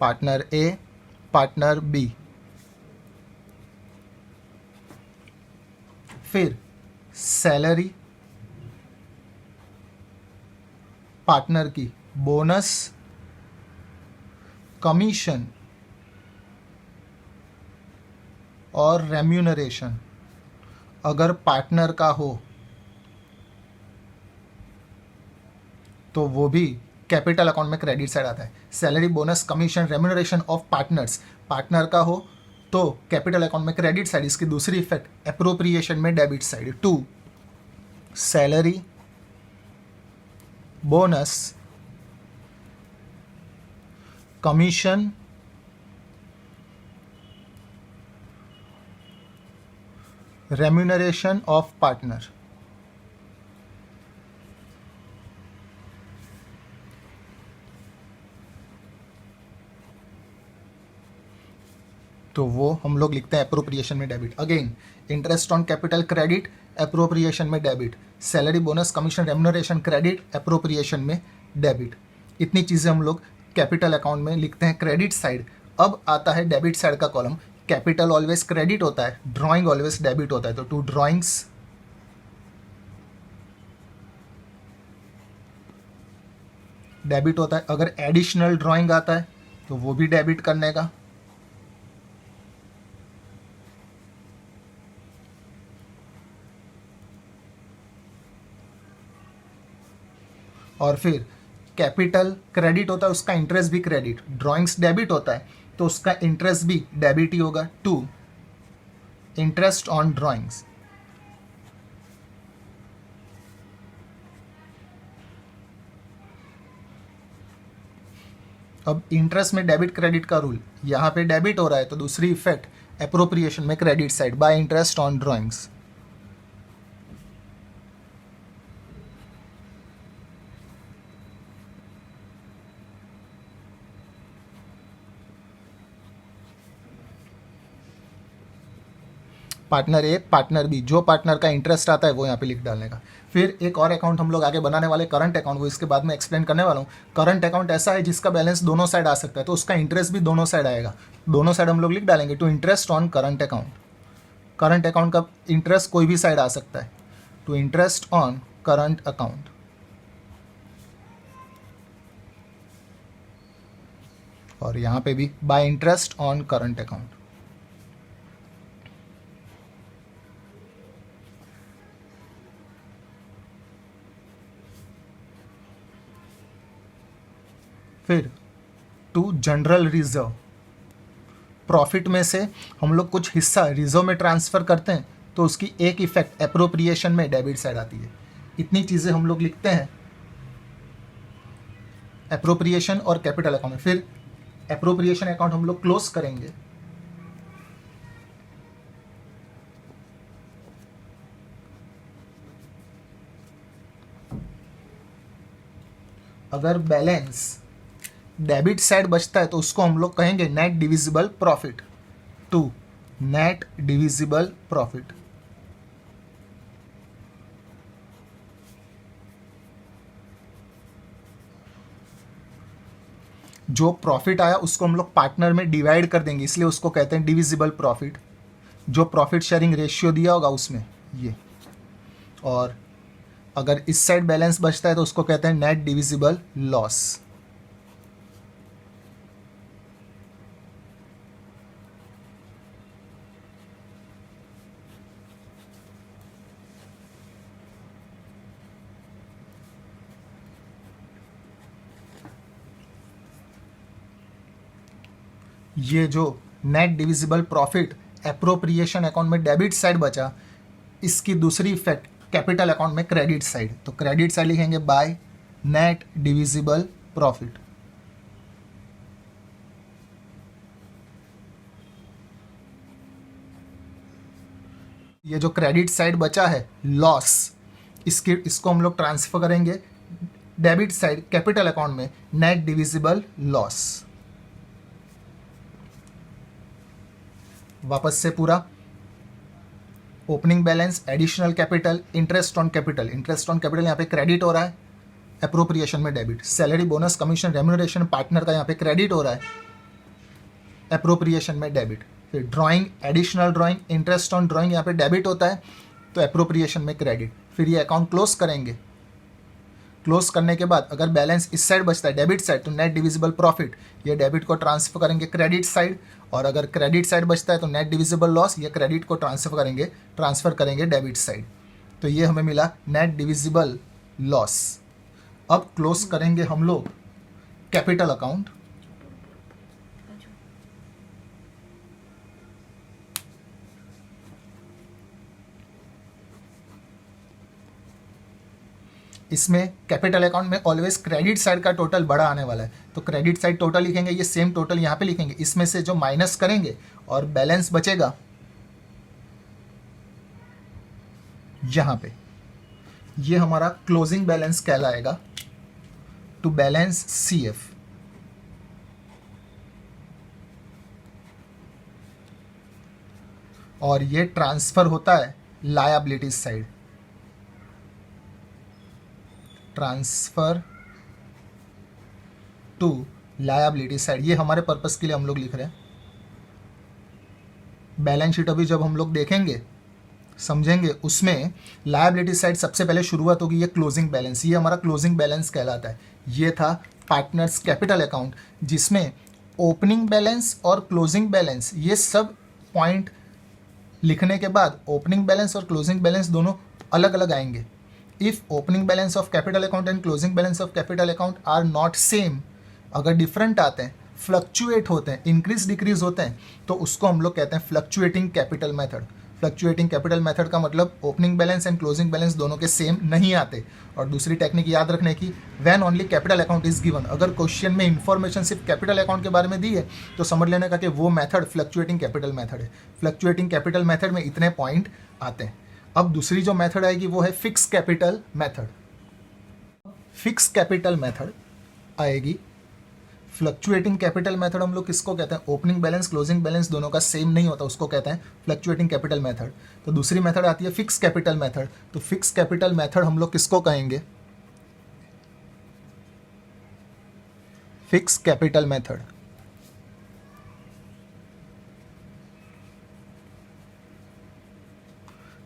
पार्टनर ए पार्टनर बी, फिर सैलरी पार्टनर की, बोनस कमीशन और रेम्यूनरेशन अगर पार्टनर का हो तो वो भी कैपिटल अकाउंट में क्रेडिट साइड आता है। Salary bonus commission remuneration of partners partner का हो तो कैपिटल अकाउंट में क्रेडिट साइड। इसकी दूसरी इफेक्ट एप्रोप्रिएशन में debit side to salary bonus commission remuneration of partner. तो वो हम लोग लिखते हैं एप्रोप्रिएशन में debit. Again interest on capital credit, appropriation में debit, salary bonus commission remuneration credit, appropriation में डेबिट। इतनी चीज़ें हम लोग कैपिटल अकाउंट में लिखते हैं क्रेडिट साइड। अब आता है डेबिट साइड का कॉलम। कैपिटल ऑलवेज क्रेडिट होता है, ड्राइंग ऑलवेज डेबिट होता है, तो टू ड्राइंग्स डेबिट होता है। अगर एडिशनल ड्राइंग आता है तो वो भी डेबिट करने का। और फिर कैपिटल क्रेडिट होता है, उसका इंटरेस्ट भी क्रेडिट। ड्राइंग्स डेबिट होता है तो उसका इंटरेस्ट भी डेबिट ही होगा, टू इंटरेस्ट ऑन ड्राइंग्स। अब इंटरेस्ट में डेबिट क्रेडिट का रूल, यहाँ पे डेबिट हो रहा है तो दूसरी इफेक्ट एप्रोप्रिएशन में credit side, by interest on drawings. Partner A partner B, जो पार्टनर का इंटरेस्ट आता है वो यहाँ पे लिख डालने का। फिर एक और अकाउंट हम लोग आगे बनाने वाले, करंट अकाउंट, वो इसके बाद में एक्सप्लेन करने वाला हूँ। करंट अकाउंट ऐसा है जिसका बैलेंस दोनों साइड आ सकता है, तो उसका इंटरेस्ट भी दोनों साइड आएगा। दोनों साइड हम लोग लिख डालेंगे to interest on current account. Current account का इंटरेस्ट कोई भी साइड आ सकता है, to interest on current account. और यहाँ पे भी by interest on current account. फिर टू जनरल रिजर्व, प्रॉफिट में से हम लोग कुछ हिस्सा रिजर्व में ट्रांसफ़र करते हैं तो उसकी एक इफेक्ट एप्रोप्रिएशन में डेबिट साइड आती है। इतनी चीज़ें हम लोग लिखते हैं एप्रोप्रिएशन और कैपिटल अकाउंट में। फिर एप्रोप्रिएशन अकाउंट हम लोग क्लोज करेंगे। अगर बैलेंस डेबिट साइड बचता है तो उसको हम लोग कहेंगे net divisible profit, to net divisible profit. जो प्रॉफिट आया उसको हम लोग पार्टनर में डिवाइड कर देंगे, इसलिए उसको कहते हैं डिविजिबल प्रॉफिट। जो प्रॉफिट शेयरिंग रेशियो दिया होगा उसमें ये। और अगर इस साइड बैलेंस बचता है तो उसको कहते हैं नेट डिविजिबल लॉस। ये जो net divisible profit appropriation account में डेबिट साइड बचा, इसकी दूसरी इफेक्ट कैपिटल अकाउंट में क्रेडिट साइड। तो क्रेडिट साइड लिखेंगे बाय नेट डिविजिबल प्रॉफिट। ये जो क्रेडिट साइड बचा है लॉस, इसको हम लोग ट्रांसफर करेंगे डेबिट साइड कैपिटल अकाउंट में, नेट डिविजिबल लॉस। वापस से पूरा opening balance, additional capital, interest on capital. Interest on capital यहाँ पे क्रेडिट हो रहा है, एप्रोप्रिएशन में debit. Salary, bonus, commission, remuneration partner का यहाँ पे क्रेडिट हो रहा है, एप्रोप्रिएशन में डेबिट। फिर drawing, additional drawing, interest on drawing यहाँ पे डेबिट होता है तो एप्रोप्रिएशन में क्रेडिट। फिर ये अकाउंट क्लोज करेंगे। क्लोज करने के बाद अगर बैलेंस इस साइड बचता है डेबिट साइड तो नेट डिविजिबल प्रॉफिट, ये डेबिट को ट्रांसफर करेंगे क्रेडिट साइड। और अगर क्रेडिट साइड बचता है तो नेट डिविजिबल लॉस, ये क्रेडिट को ट्रांसफर करेंगे डेबिट साइड। तो ये हमें मिला नेट डिविजिबल लॉस। अब क्लोज करेंगे हम लोग कैपिटल अकाउंट। इसमें कैपिटल अकाउंट में ऑलवेज क्रेडिट साइड का टोटल बड़ा आने वाला है, तो क्रेडिट साइड टोटल लिखेंगे, ये सेम टोटल यहाँ पे लिखेंगे। इसमें से जो माइनस करेंगे और बैलेंस बचेगा यहाँ पे, ये हमारा क्लोजिंग बैलेंस कहलाएगा, टू बैलेंस सीएफ। और ये ट्रांसफर होता है liabilities side, transfer to liability side. ये हमारे पर्पस के लिए हम लोग लिख रहे हैं। बैलेंस शीट अभी जब हम लोग देखेंगे समझेंगे, उसमें लायबिलिटी साइड सबसे पहले शुरुआत होगी ये क्लोजिंग बैलेंस। ये हमारा क्लोजिंग बैलेंस कहलाता है। ये था पार्टनर्स कैपिटल अकाउंट, जिसमें ओपनिंग बैलेंस और क्लोजिंग बैलेंस, ये सब पॉइंट लिखने के बाद ओपनिंग बैलेंस और क्लोजिंग बैलेंस दोनों अलग अलग आएंगे। If opening balance of capital account and closing balance of capital account are not same, अगर डिफरेंट आते हैं, फ्लक्चुएट होते हैं, इंक्रीज डिक्रीज होते हैं, तो उसको हम लोग कहते हैं fluctuating capital method. Fluctuating capital method का मतलब opening balance and closing balance दोनों के सेम नहीं आते। और दूसरी टेक्निक याद रखने की, when only capital account is given, अगर क्वेश्चन में इन्फॉर्मेशन सिर्फ कैपिटल अकाउंट के बारे में दी है तो समझ लेने का कि वो मेथड फ्लक्चुएटिंग कैपिटल मेथड है। फ्लक्चुएटिंग कैपिटल मेथड में इतने पॉइंट आते हैं। अब दूसरी जो मेथड आएगी वो है fix capital method. Fix capital method आएगी। फ्लक्चुएटिंग कैपिटल मेथड हम लोग किसको कहते हैं, ओपनिंग बैलेंस क्लोजिंग बैलेंस दोनों का सेम नहीं होता, उसको कहते हैं फ्लक्चुएटिंग कैपिटल मेथड। तो दूसरी मेथड आती है फिक्स कैपिटल मेथड। तो फिक्स कैपिटल मेथड हम लोग किसको कहेंगे, fix capital method.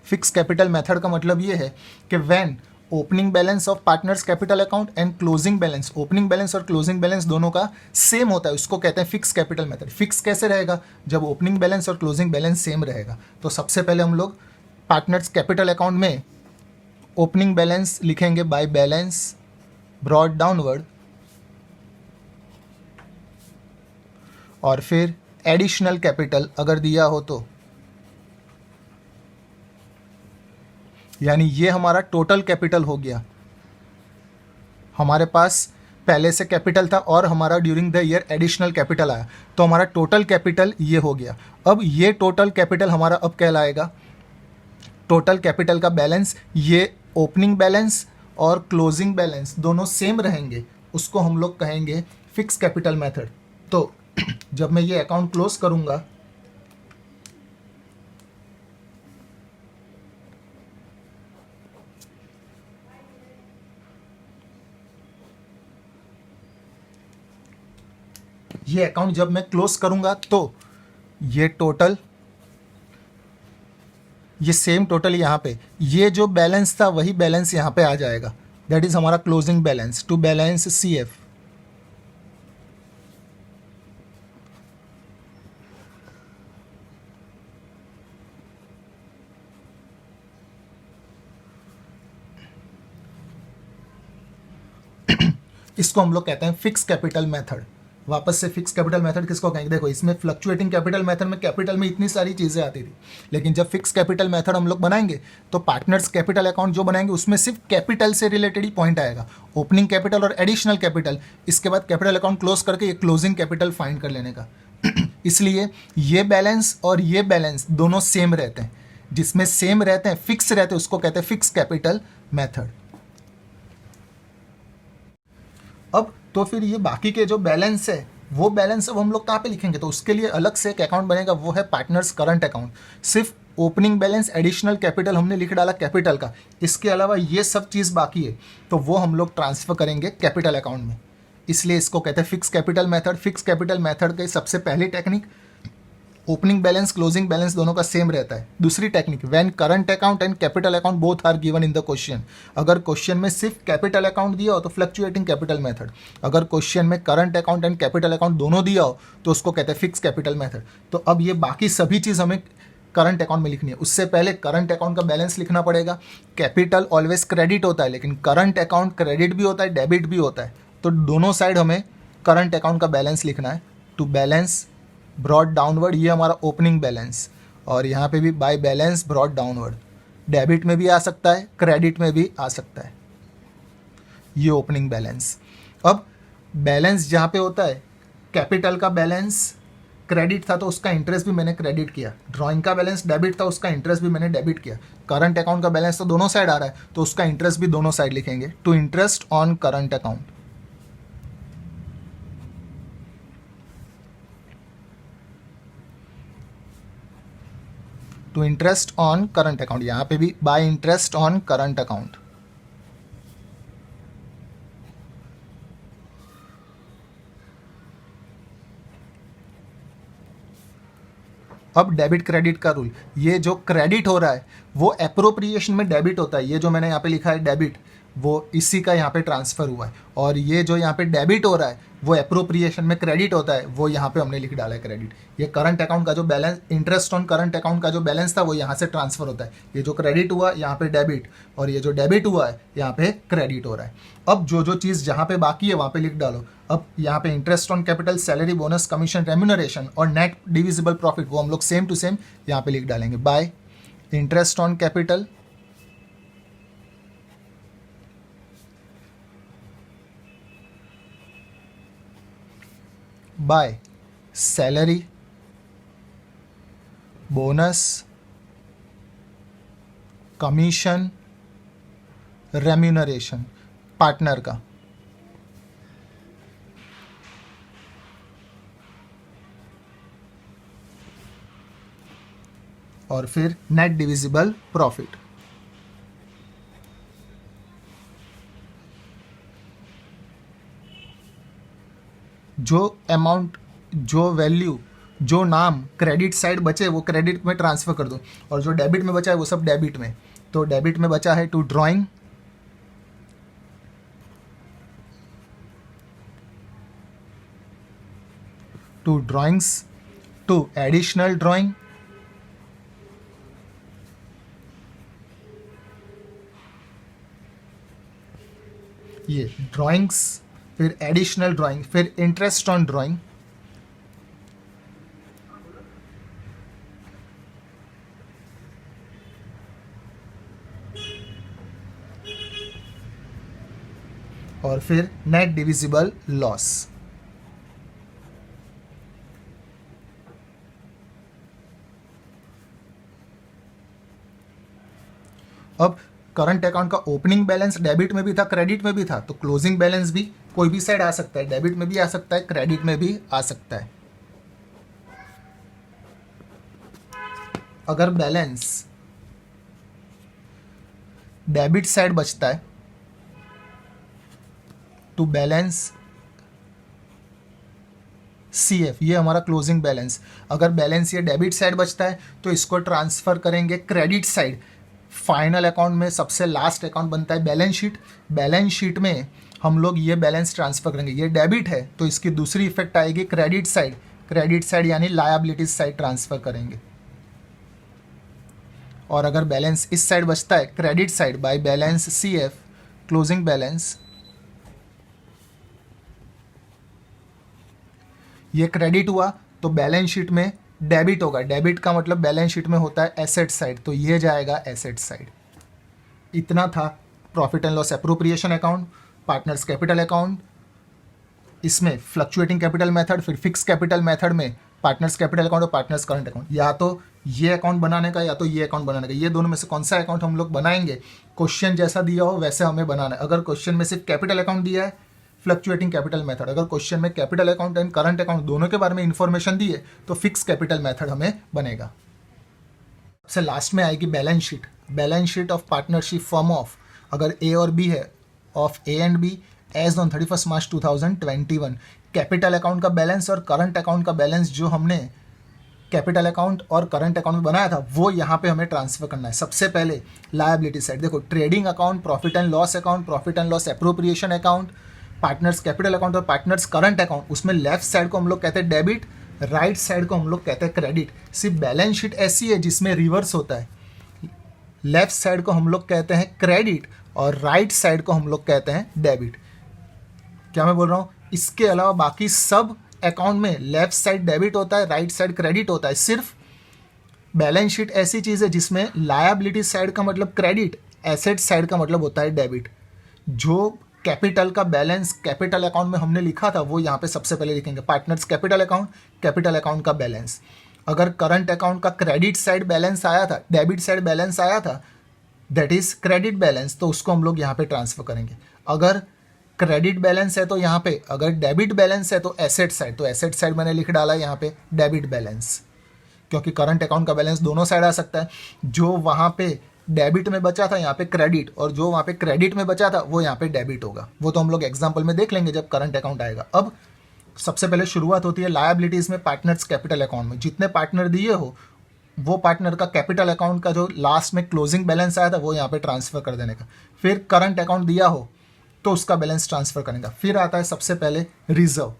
Fix capital method का मतलब ये है कि when opening balance of partners capital account and closing balance, opening balance और क्लोजिंग बैलेंस दोनों का सेम होता है, उसको कहते हैं फिक्स कैपिटल मेथड। फिक्स कैसे रहेगा, जब ओपनिंग बैलेंस और क्लोजिंग बैलेंस सेम रहेगा। तो सबसे पहले हम लोग पार्टनर्स कैपिटल अकाउंट में ओपनिंग बैलेंस लिखेंगे बाय बैलेंस ब्रॉड डाउनवर्ड, और फिर एडिशनल कैपिटल अगर दिया हो तो, यानी ये हमारा टोटल कैपिटल हो गया। हमारे पास पहले से कैपिटल था और हमारा during the year additional capital आया, तो हमारा टोटल कैपिटल ये हो गया। अब ये टोटल कैपिटल हमारा अब कहलाएगा टोटल कैपिटल का बैलेंस। ये ओपनिंग बैलेंस और क्लोजिंग बैलेंस दोनों सेम रहेंगे, उसको हम लोग कहेंगे फिक्स कैपिटल मेथड। तो जब मैं ये अकाउंट क्लोज करूंगा, ये अकाउंट जब मैं क्लोज करूंगा तो ये टोटल, ये सेम टोटल यहाँ पे, ये जो बैलेंस था वही बैलेंस यहाँ पे आ जाएगा। दैट इज हमारा closing balance to balance CF। इसको हम लोग कहते हैं फिक्स कैपिटल मेथड। वापस से फिक्स कैपिटल मेथड किसको कहेंगे, देखो इसमें फ्लक्चुएटिंग कैपिटल मेथड में कैपिटल में इतनी सारी चीज़ें आती थी, लेकिन जब फिक्स कैपिटल मेथड हम लोग बनाएंगे तो पार्टनर्स कैपिटल अकाउंट जो बनाएंगे उसमें सिर्फ कैपिटल से रिलेटेड ही पॉइंट आएगा, ओपनिंग कैपिटल और एडिशनल कैपिटल। इसके बाद कैपिटल अकाउंट क्लोज करके ये क्लोजिंग कैपिटल फाइंड कर लेने का। इसलिए ये बैलेंस और ये बैलेंस दोनों सेम रहते हैं, जिसमें सेम रहते हैं, फिक्स रहते हैं, उसको कहते हैं फिक्स कैपिटल मेथड। अब तो फिर ये बाकी के जो बैलेंस है वो बैलेंस अब हम लोग कहाँ पे लिखेंगे, तो उसके लिए अलग से एक अकाउंट बनेगा, वो है पार्टनर्स करंट अकाउंट। सिर्फ ओपनिंग बैलेंस एडिशनल कैपिटल हमने लिख डाला कैपिटल का, इसके अलावा ये सब चीज़ बाकी है, तो वो हम लोग ट्रांसफर करेंगे कैपिटल अकाउंट में। इसलिए इसको कहते हैं fix capital method. Fix capital method की सबसे पहली technique, opening balance closing balance दोनों का सेम रहता है। दूसरी technique, when current account and capital account both are given in the question. अगर क्वेश्चन में सिर्फ कैपिटल अकाउंट दिया हो तो फ्लक्चुएटिंग कैपिटल मेथड, अगर क्वेश्चन में current account and capital account दोनों दिया हो तो उसको कहते हैं फिक्स कैपिटल मेथड। तो अब ये बाकी सभी चीज़ हमें करंट अकाउंट में लिखनी है। उससे पहले करंट अकाउंट का बैलेंस लिखना पड़ेगा। कैपिटल ऑलवेज क्रेडिट होता है, लेकिन करंट अकाउंट क्रेडिट भी होता है, डेबिट भी होता है, तो दोनों साइड हमें करंट अकाउंट का बैलेंस लिखना है। टू बैलेंस ब्रॉड डाउनवर्ड, ये हमारा ओपनिंग बैलेंस, और यहाँ पे भी by balance brought downward, debit में भी आ सकता है, क्रेडिट में भी आ सकता है, ये ओपनिंग बैलेंस। अब बैलेंस जहाँ पे होता है, कैपिटल का बैलेंस क्रेडिट था तो उसका इंटरेस्ट भी मैंने क्रेडिट किया, ड्राइंग का बैलेंस डेबिट था उसका इंटरेस्ट भी मैंने डेबिट किया, करंट अकाउंट का बैलेंस तो दोनों साइड आ रहा है तो उसका इंटरेस्ट भी दोनों साइड लिखेंगे। To interest on current account, to interest on current account, यहाँ पे भी by interest on current account. अब डेबिट क्रेडिट का रूल, ये जो क्रेडिट हो रहा है वो एप्रोप्रिएशन में डेबिट होता है। ये जो मैंने यहाँ पे लिखा है डेबिट, वो इसी का यहाँ पे ट्रांसफ़र हुआ है, और ये जो यहाँ पे डेबिट हो रहा है वो एप्रोप्रिएशन में क्रेडिट होता है, वो यहाँ पे हमने लिख डाला है क्रेडिट। ये करंट अकाउंट का जो balance, interest on current account का जो बैलेंस था वो यहाँ से ट्रांसफ़र होता है। ये जो क्रेडिट हुआ यहाँ पे डेबिट, और ये जो डेबिट हुआ है यहाँ पे क्रेडिट हो रहा है। अब जो जो चीज़ जहाँ पे बाकी है वहाँ पे लिख डालो। अब यहाँ पे interest on capital, salary, bonus, commission, remuneration और नेट डिविजिबल प्रॉफिट वो हम लोग सेम टू सेम यहाँ पे लिख डालेंगे। Bye interest on capital, by salary, bonus, commission, remuneration partner का, और फिर नेट डिविजिबल प्रॉफिट। जो अमाउंट, जो वैल्यू, जो नाम क्रेडिट साइड बचे वो क्रेडिट में ट्रांसफ़र कर दो, और जो डेबिट में बचा है वो सब डेबिट में। तो डेबिट में बचा है to drawing, to drawings, to additional drawing, ये ड्राइंग्स, फिर एडिशनल ड्राइंग, फिर इंटरेस्ट ऑन ड्राइंग, और फिर नेट डिविजिबल लॉस। अब करंट अकाउंट का ओपनिंग बैलेंस डेबिट में भी था, क्रेडिट में भी था, तो क्लोजिंग बैलेंस भी कोई भी साइड आ सकता है, डेबिट में भी आ सकता है, क्रेडिट में भी आ सकता है। अगर बैलेंस डेबिट साइड बचता है टू बैलेंस CF, ये हमारा क्लोजिंग बैलेंस। अगर बैलेंस ये डेबिट साइड बचता है तो इसको ट्रांसफ़र करेंगे क्रेडिट साइड। फाइनल अकाउंट में सबसे लास्ट अकाउंट बनता है बैलेंस शीट। बैलेंस शीट में हम लोग ये बैलेंस ट्रांसफ़र करेंगे। ये डेबिट है तो इसकी दूसरी इफेक्ट आएगी क्रेडिट साइड। क्रेडिट साइड यानी लायबिलिटीज साइड ट्रांसफ़र करेंगे। और अगर बैलेंस इस साइड बचता है credit side by balance CF, closing balance, ये क्रेडिट हुआ तो बैलेंस शीट में डेबिट होगा। डेबिट का मतलब बैलेंस शीट में होता है एसेट साइड, तो ये जाएगा एसेट साइड। इतना था profit and loss appropriation account, partners capital account. इसमें फ्लक्चुएटिंग कैपिटल मेथड, फिर फिक्स कैपिटल मेथड में पार्टनर्स कैपिटल अकाउंट और पार्टनर्स करंट अकाउंट। या तो ये अकाउंट बनाने का या तो ये अकाउंट बनाने का, ये दोनों में से कौन सा अकाउंट हम लोग बनाएंगे, क्वेश्चन जैसा दिया हो वैसे हमें बनाना है। अगर क्वेश्चन में सिर्फ कैपिटल अकाउंट दिया है, फ्लक्चुएटिंग कैपिटल मेथड। अगर क्वेश्चन में capital account and current account दोनों के बारे में इंफॉर्मेशन दी है तो फिक्स कैपिटल मेथड हमें बनेगा। सबसे लास्ट में आएगी balance sheet. Balance sheet of partnership firm of, अगर A और B है, of A and B as on 31 March 2021। Capital account का बैलेंस और करंट अकाउंट का बैलेंस जो हमने कैपिटल अकाउंट और करंट अकाउंट में बनाया था वो यहाँ पे हमें ट्रांसफर करना है। सबसे पहले लायबिलिटी साइड देखो, trading account, profit and loss account, profit and loss appropriation account, partners capital account और पार्टनर्स करंट अकाउंट। उसमें लेफ्ट साइड को हम लोग कहते हैं डेबिट, राइट साइड को हम लोग कहते हैं क्रेडिट। सिर्फ बैलेंस शीट ऐसी है जिसमें रिवर्स होता है। लेफ्ट साइड को हम लोग कहते हैं क्रेडिट और राइट साइड को हम लोग कहते हैं डेबिट। क्या मैं बोल रहा हूँ? इसके अलावा बाकी सब अकाउंट में लेफ्ट साइड डेबिट होता है, राइट साइड क्रेडिट होता है। सिर्फ बैलेंस शीट ऐसी चीज़ है जिसमें लायबिलिटी साइड का मतलब क्रेडिट, एसेट साइड का मतलब होता है डेबिट। जो कैपिटल का बैलेंस कैपिटल अकाउंट में हमने लिखा था वो यहाँ पे सबसे पहले लिखेंगे, partners capital account, capital account का बैलेंस। अगर करंट अकाउंट का क्रेडिट साइड बैलेंस आया था, डेबिट साइड बैलेंस आया था, दैट इज क्रेडिट बैलेंस, तो उसको हम लोग यहाँ पे ट्रांसफर करेंगे। अगर क्रेडिट बैलेंस है तो यहाँ पे, अगर डेबिट बैलेंस है तो एसेट साइड, तो एसेट साइड मैंने लिख डाला यहाँ पे डेबिट बैलेंस, क्योंकि करंट अकाउंट का बैलेंस दोनों साइड आ सकता है। जो वहाँ पे डेबिट में बचा था यहाँ पे क्रेडिट, और जो वहाँ पे क्रेडिट में बचा था वो यहाँ पे डेबिट होगा। वो तो हम लोग एग्जाम्पल में देख लेंगे जब करंट अकाउंट आएगा। अब सबसे पहले शुरुआत होती है लायबिलिटीज़ में, पार्टनर्स कैपिटल अकाउंट में। जितने पार्टनर दिए हो वो पार्टनर का कैपिटल अकाउंट का जो लास्ट में क्लोजिंग बैलेंस आया था वो यहाँ पे ट्रांसफ़र कर देने का। फिर करंट अकाउंट दिया हो तो उसका बैलेंस ट्रांसफ़र करने का। फिर आता है सबसे पहले रिजर्व।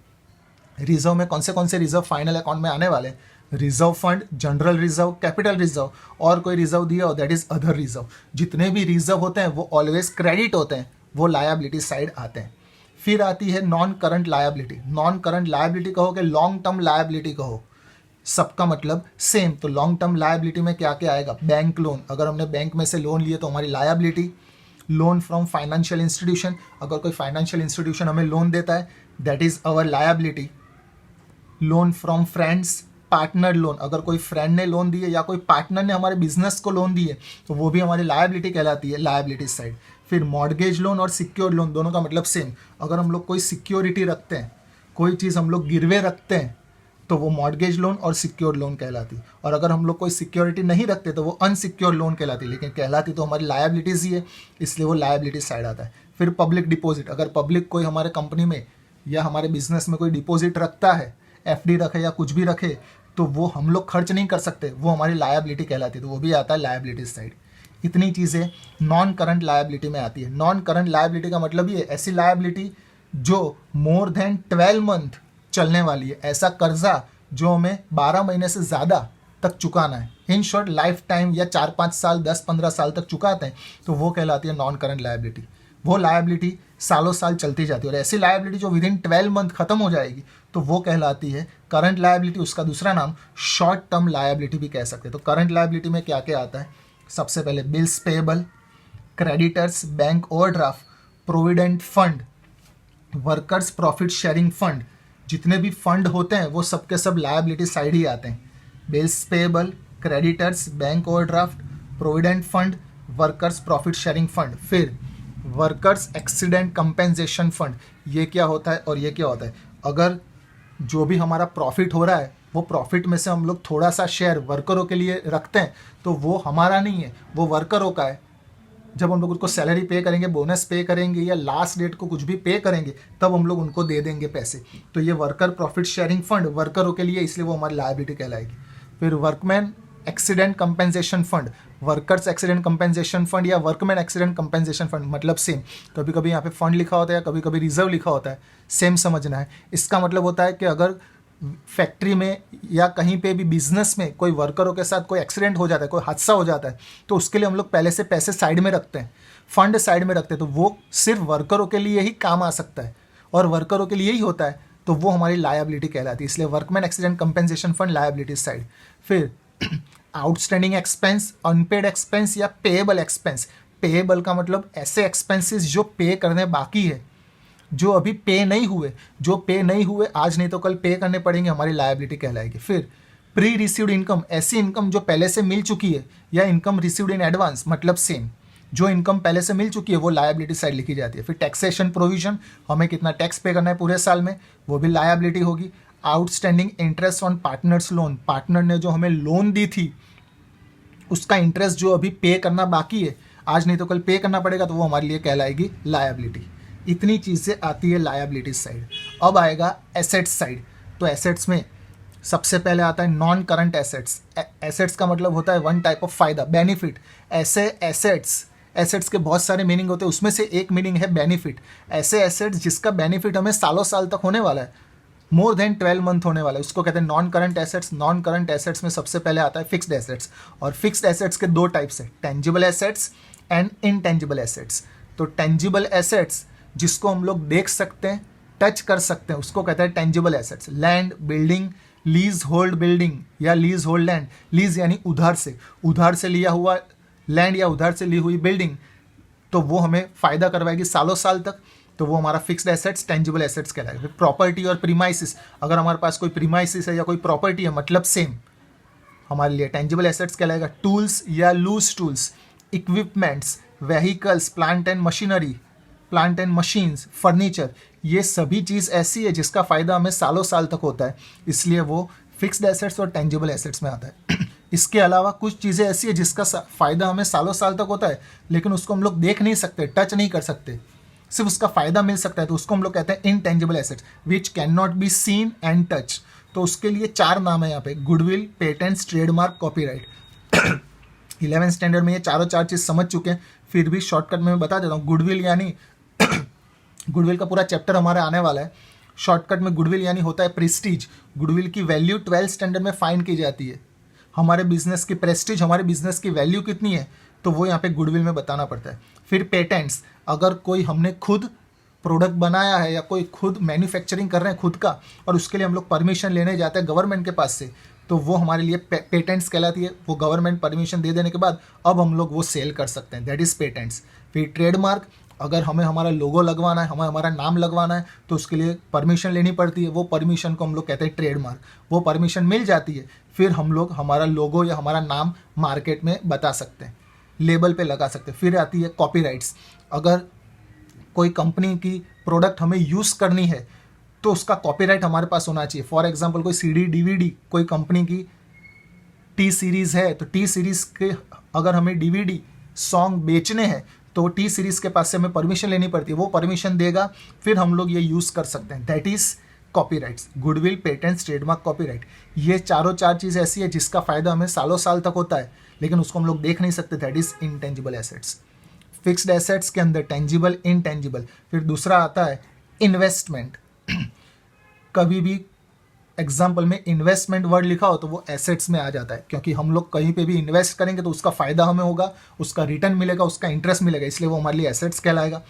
रिजर्व में कौन से रिजर्व फाइनल अकाउंट में आने वाले, reserve fund, general reserve, capital reserve और कोई रिजर्व दिया हो दैट इज अदर रिजर्व। जितने भी रिजर्व होते हैं वो ऑलवेज क्रेडिट होते हैं, वो लायबिलिटी साइड आते हैं। फिर आती है non current liability. Non current liability कहो कि लॉन्ग टर्म लायबिलिटी कहो, सबका मतलब सेम। तो लॉन्ग टर्म लायबिलिटी में क्या क्या आएगा, बैंक लोन, अगर हमने बैंक में से लोन लिए तो हमारी liability. Loan from financial institution, अगर कोई फाइनेंशियल इंस्टीट्यूशन हमें लोन देता है that is our liability. Loan from friends, partner loan, अगर कोई फ्रेंड ने लोन दिए या कोई पार्टनर ने हमारे बिजनेस को लोन दिए तो वो भी हमारी लायबिलिटी कहलाती है, लायबिलिटी साइड। फिर मॉर्गेज लोन और सिक्योर्ड लोन, दोनों का मतलब सेम। अगर हम लोग कोई सिक्योरिटी रखते हैं, कोई चीज़ हम लोग गिरवे रखते हैं तो वो मॉर्गेज लोन और सिक्योर्ड लोन कहलाती। और अगर हम लोग कोई सिक्योरिटी नहीं रखते तो वो अनसिक्योर्ड लोन कहलाती, लेकिन कहलाती तो हमारी लायबिलिटीज़ ही है, इसलिए वो लायबिलिटी साइड आता है। फिर पब्लिक डिपॉजिट, अगर पब्लिक कोई हमारे कंपनी में या हमारे बिजनेस में कोई डिपॉजिट रखता है, एफडी रखे या कुछ भी रखे, तो वो हम लोग खर्च नहीं कर सकते, वो हमारी लायबिलिटी कहलाती है, तो वो भी आता है लायबिलिटी साइड। इतनी चीज़ें नॉन करंट लायबिलिटी में आती है। नॉन करंट लायबिलिटी का मतलब ये ऐसी लायबिलिटी जो मोर देन 12 मंथ चलने वाली है, ऐसा कर्जा जो हमें 12 महीने से ज़्यादा तक चुकाना है, इन शॉर्ट लाइफ टाइम या 4-5 साल 10-15 साल तक चुकाते हैं, तो वो कहलाती है नॉन करंट लायबिलिटी। वो लायबिलिटी सालों साल चलती जाती है। और ऐसी लायबिलिटी जो विद इन 12 मंथ खत्म हो जाएगी तो वो कहलाती है करंट लायबिलिटी। उसका दूसरा नाम शॉर्ट टर्म लायबिलिटी भी कह सकते हैं। तो करंट लायबिलिटी में क्या क्या आता है, सबसे पहले bills payable, creditors, bank overdraft, provident fund, workers profit sharing fund, जितने भी फंड होते हैं वो सब के सब लायबिलिटी साइड ही आते हैं। Bills payable, creditors, bank overdraft, provident fund, workers profit sharing fund. फिर वर्कर्स एक्सीडेंट कंपेंसेशन फंड, ये क्या होता है और ये क्या होता है, अगर जो भी हमारा प्रॉफिट हो रहा है वो प्रॉफिट में से हम लोग थोड़ा सा शेयर वर्करों के लिए रखते हैं तो वो हमारा नहीं है, वो वर्करों का है। जब हम लोग उनको सैलरी पे करेंगे, बोनस पे करेंगे या लास्ट डेट को कुछ भी पे करेंगे तब हम लोग उनको दे देंगे पैसे, तो ये वर्कर प्रॉफिट शेयरिंग फंड वर्करों के लिए, इसलिए वो हमारी लायबिलिटी कहलाएगी। फिर workman accident compensation fund, workers accident compensation fund या वर्कमैन एक्सीडेंट कंपेंसेशन फंड मतलब सेम। कभी कभी यहाँ पे फंड लिखा होता है या कभी कभी रिजर्व लिखा होता है, सेम समझना है। इसका मतलब होता है कि अगर फैक्ट्री में या कहीं पे भी बिजनेस में कोई वर्करों के साथ कोई एक्सीडेंट हो जाता है, कोई हादसा हो जाता है, तो उसके लिए हम लोग पहले से पैसे साइड में रखते हैं, फंड साइड में रखते हैं, तो वो सिर्फ वर्करों के लिए ही काम आ सकता है और वर्करों के लिए ही होता है, तो वो हमारी लायबिलिटी कहलाती है। इसलिए workman accident compensation fund liability side. फिर आउटस्टैंडिंग एक्सपेंस, अनपेड एक्सपेंस या पेएबल एक्सपेंस। पेएबल का मतलब ऐसे एक्सपेंसेस जो पे करने बाकी है, जो अभी पे नहीं हुए, जो पे नहीं हुए आज नहीं तो कल पे करने पड़ेंगे, हमारी लायबिलिटी कहलाएगी। फिर प्री रिसीव्ड इनकम, ऐसी इनकम जो पहले से मिल चुकी है या इनकम रिसीव्ड इन एडवांस मतलब सेम, जो इनकम पहले से मिल चुकी है वो लायबिलिटी साइड लिखी जाती है। फिर टैक्सेशन प्रोविजन, हमें कितना टैक्स पे करना है पूरे साल में, वो भी लायबिलिटी होगी। Outstanding interest on partners loan, partner ने जो हमें लोन दी थी उसका इंटरेस्ट जो अभी पे करना बाकी है, आज नहीं तो कल पे करना पड़ेगा, तो वो हमारे लिए कहलाएगी लायबिलिटी। इतनी चीज़ें आती है लायबिलिटी साइड। अब आएगा एसेट्स साइड। तो एसेट्स में सबसे पहले आता है नॉन करंट एसेट्स। एसेट्स का मतलब होता है वन टाइप ऑफ फायदा, बेनिफिट। ऐसे एसेट्स के बहुत सारे मीनिंग होते हैं, उसमें से एक मीनिंग है बेनिफिट। ऐसे एसेट्स जिसका बेनिफिट हमें सालों साल तक होने वाला है, मोर देन 12 मंथ होने वाला है, उसको कहते हैं non current assets. Non current assets में सबसे पहले आता है फिक्स्ड एसेट्स। और फिक्स्ड एसेट्स के दो टाइप्स है, tangible assets and intangible assets. तो टेंजिबल एसेट्स जिसको हम लोग देख सकते हैं, टच कर सकते हैं, उसको कहते हैं tangible assets. Land, building, lease hold building या लीज होल्ड लैंड। लीज यानी उधार से लिया हुआ लैंड या उधार से ली हुई बिल्डिंग, तो वो हमें फ़ायदा करवाएगी सालों साल तक, तो वो हमारा फिक्स्ड एसेट्स, टेंजिबल एसेट्स कहलाएगा। फिर प्रॉपर्टी और प्रीमाइसिस, अगर हमारे पास कोई प्रीमाइसिस है या कोई प्रॉपर्टी है मतलब सेम, हमारे लिए टेंजिबल एसेट्स कहलाएगा। टूल्स या loose tools, equipments, vehicles, plant and machines, furniture, ये सभी चीज़ ऐसी है जिसका फ़ायदा हमें सालों साल तक होता है, इसलिए वो फिक्स्ड एसेट्स और टेंजिबल एसेट्स में आता है। इसके अलावा कुछ चीज़ें ऐसी है जिसका फ़ायदा हमें सालों साल तक होता है लेकिन उसको हम लोग देख नहीं सकते, टच नहीं कर सकते, सिर्फ उसका फ़ायदा मिल सकता है, तो उसको हम लोग कहते हैं intangible assets which can not be seen and touch. तो उसके लिए 4 नाम है यहाँ पे, goodwill, patents, trademark, copyright. 11th standard में ये चारों 4 चीज़ समझ चुके हैं, फिर भी शॉर्टकट में मैं बता देता हूँ। गुडविल यानी गुडविल का पूरा चैप्टर हमारा आने वाला है। शॉर्टकट में गुडविल यानी होता है प्रेस्टीज। गुडविल की वैल्यू 12th स्टैंडर्ड में फाइंड की जाती है। हमारे बिजनेस की प्रेस्टीज, हमारे बिजनेस की वैल्यू कितनी है, तो वो यहाँ पे गुडविल में बताना पड़ता है। फिर पेटेंट्स, अगर कोई हमने खुद प्रोडक्ट बनाया है या कोई खुद मैन्युफैक्चरिंग कर रहे हैं खुद का, और उसके लिए हम लोग परमिशन लेने जाते हैं गवर्नमेंट के पास से, तो वो हमारे लिए पेटेंट्स कहलाती है। वो गवर्नमेंट परमिशन दे देने के बाद अब हम लोग वो सेल कर सकते हैं, दैट इज़ पेटेंट्स। फिर ट्रेडमार्क, अगर हमें हमारा लोगो लगवाना है, हमें हमारा नाम लगवाना है, तो उसके लिए परमिशन लेनी पड़ती है। वो परमिशन को हम लोग कहते हैं ट्रेडमार्क। वो परमिशन मिल जाती है, फिर हम लोग हमारा लोगो या हमारा नाम मार्केट में बता सकते हैं, लेबल पे लगा सकते हैं। फिर आती है कॉपीराइट्स। अगर कोई कंपनी की प्रोडक्ट हमें यूज़ करनी है तो उसका कॉपीराइट हमारे पास होना चाहिए। फॉर एग्जांपल कोई सीडी डीवीडी कोई कंपनी की टी सीरीज़ है, तो टी सीरीज़ के अगर हमें डीवीडी सॉन्ग बेचने हैं तो टी सीरीज़ के पास से हमें परमिशन लेनी पड़ती है। वो परमिशन देगा, फिर हम लोग ये यूज़ कर सकते हैं, that is copyrights. Goodwill, patents, trademark, copyright, ये चारों 4 चीज़ ऐसी है जिसका फ़ायदा हमें सालों साल तक होता है, लेकिन उसको हम लोग देख नहीं सकते, that is intangible assets. Fixed assets के अंदर टेंजिबल, इनटेंजिबल। फिर दूसरा आता है इन्वेस्टमेंट। कभी भी एग्जाम्पल में इन्वेस्टमेंट वर्ड लिखा हो तो वो एसेट्स में आ जाता है, क्योंकि हम लोग कहीं पे भी इन्वेस्ट करेंगे तो उसका फ़ायदा हमें होगा, उसका रिटर्न मिलेगा, उसका इंटरेस्ट मिलेगा, इसलिए वो हमारे लिए एसेट्स कहलाएगा।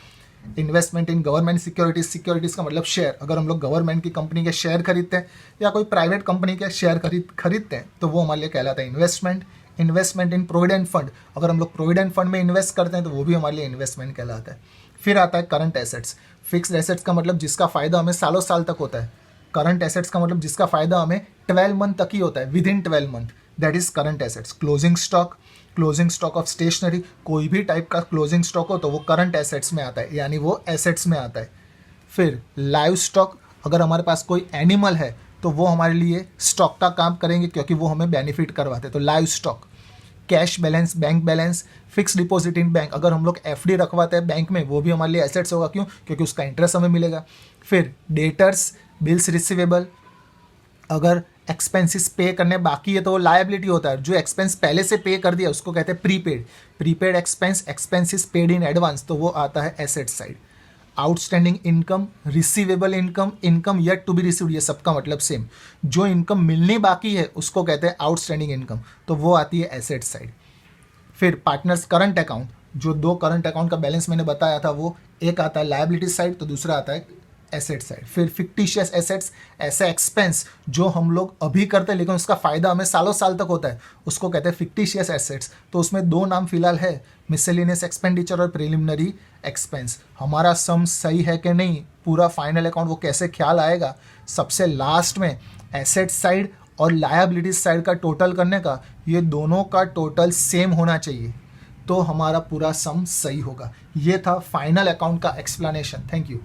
Investment in government securities, securities का मतलब शेयर। अगर हम लोग गवर्नमेंट की कंपनी के शेयर खरीदते हैं या कोई प्राइवेट कंपनी के शेयर खरीदते हैं तो वो हमारे लिए कहलाता है इन्वेस्टमेंट। इन्वेस्टमेंट इन प्रोविडेंट फंड, अगर हम लोग प्रोविडेंट फंड में इन्वेस्ट करते हैं तो वो भी हमारे लिए इन्वेस्टमेंट कहलाता है। फिर आता है करंट एसेट्स। फिक्स्ड एसेट्स का मतलब जिसका फ़ायदा हमें सालों साल तक होता है। करंट एसेट्स का मतलब जिसका फ़ायदा हमें 12 मंथ तक ही होता है, within 12 month, that is current assets. Closing stock, closing stock of stationery, कोई भी टाइप का क्लोजिंग स्टॉक हो तो वो करंट एसेट्स में आता है, यानी वो एसेट्स में आता है। फिर लाइव स्टॉक, अगर हमारे पास कोई एनिमल है तो वो हमारे लिए स्टॉक का काम करेंगे, क्योंकि वो हमें बेनिफिट करवाते हैं, तो live stock. Cash balance, bank balance, fix deposit in bank, अगर हम लोग एफडी रखवाते हैं बैंक में वो भी हमारे लिए एसेट्स होगा, क्यों? क्योंकि उसका इंटरेस्ट हमें मिलेगा। फिर डेटर्स, बिल्स रिसीवेबल, अगर एक्सपेंसेस पे करने बाकी है तो वो लायबिलिटी होता है। जो एक्सपेंस पहले से पे कर दिया उसको कहते हैं prepaid. Prepaid expense, expenses paid in advance, तो वो आता है asset side. Outstanding income, receivable income, income yet to be received, ये सबका मतलब सेम। जो इनकम मिलनी बाकी है उसको कहते हैं आउटस्टैंडिंग इनकम, तो वो आती है एसेट साइड। फिर पार्टनर्स करंट अकाउंट, जो 2 करंट अकाउंट का बैलेंस मैंने बताया था, वो एक आता है लायबिलिटी साइड तो दूसरा आता है एसेट साइड। फिर फिक्टिशियस एसेट्स, ऐसे एक्सपेंस जो हम लोग अभी करते हैं लेकिन उसका फ़ायदा हमें सालों साल तक होता है, उसको कहते हैं फिक्टिशियस एसेट्स। तो उसमें 2 नाम फिलहाल है, मिसलेनियस एक्सपेंडिचर और प्रिलिमिनरी एक्सपेंस। हमारा सम सही है कि नहीं, पूरा फाइनल अकाउंट वो कैसे ख्याल आएगा, सबसे लास्ट में एसेट साइड और लायबिलिटीज साइड का टोटल करने का, ये दोनों का टोटल सेम होना चाहिए तो हमारा पूरा सम सही होगा। ये था फाइनल अकाउंट का एक्सप्लेनेशन। Thank you.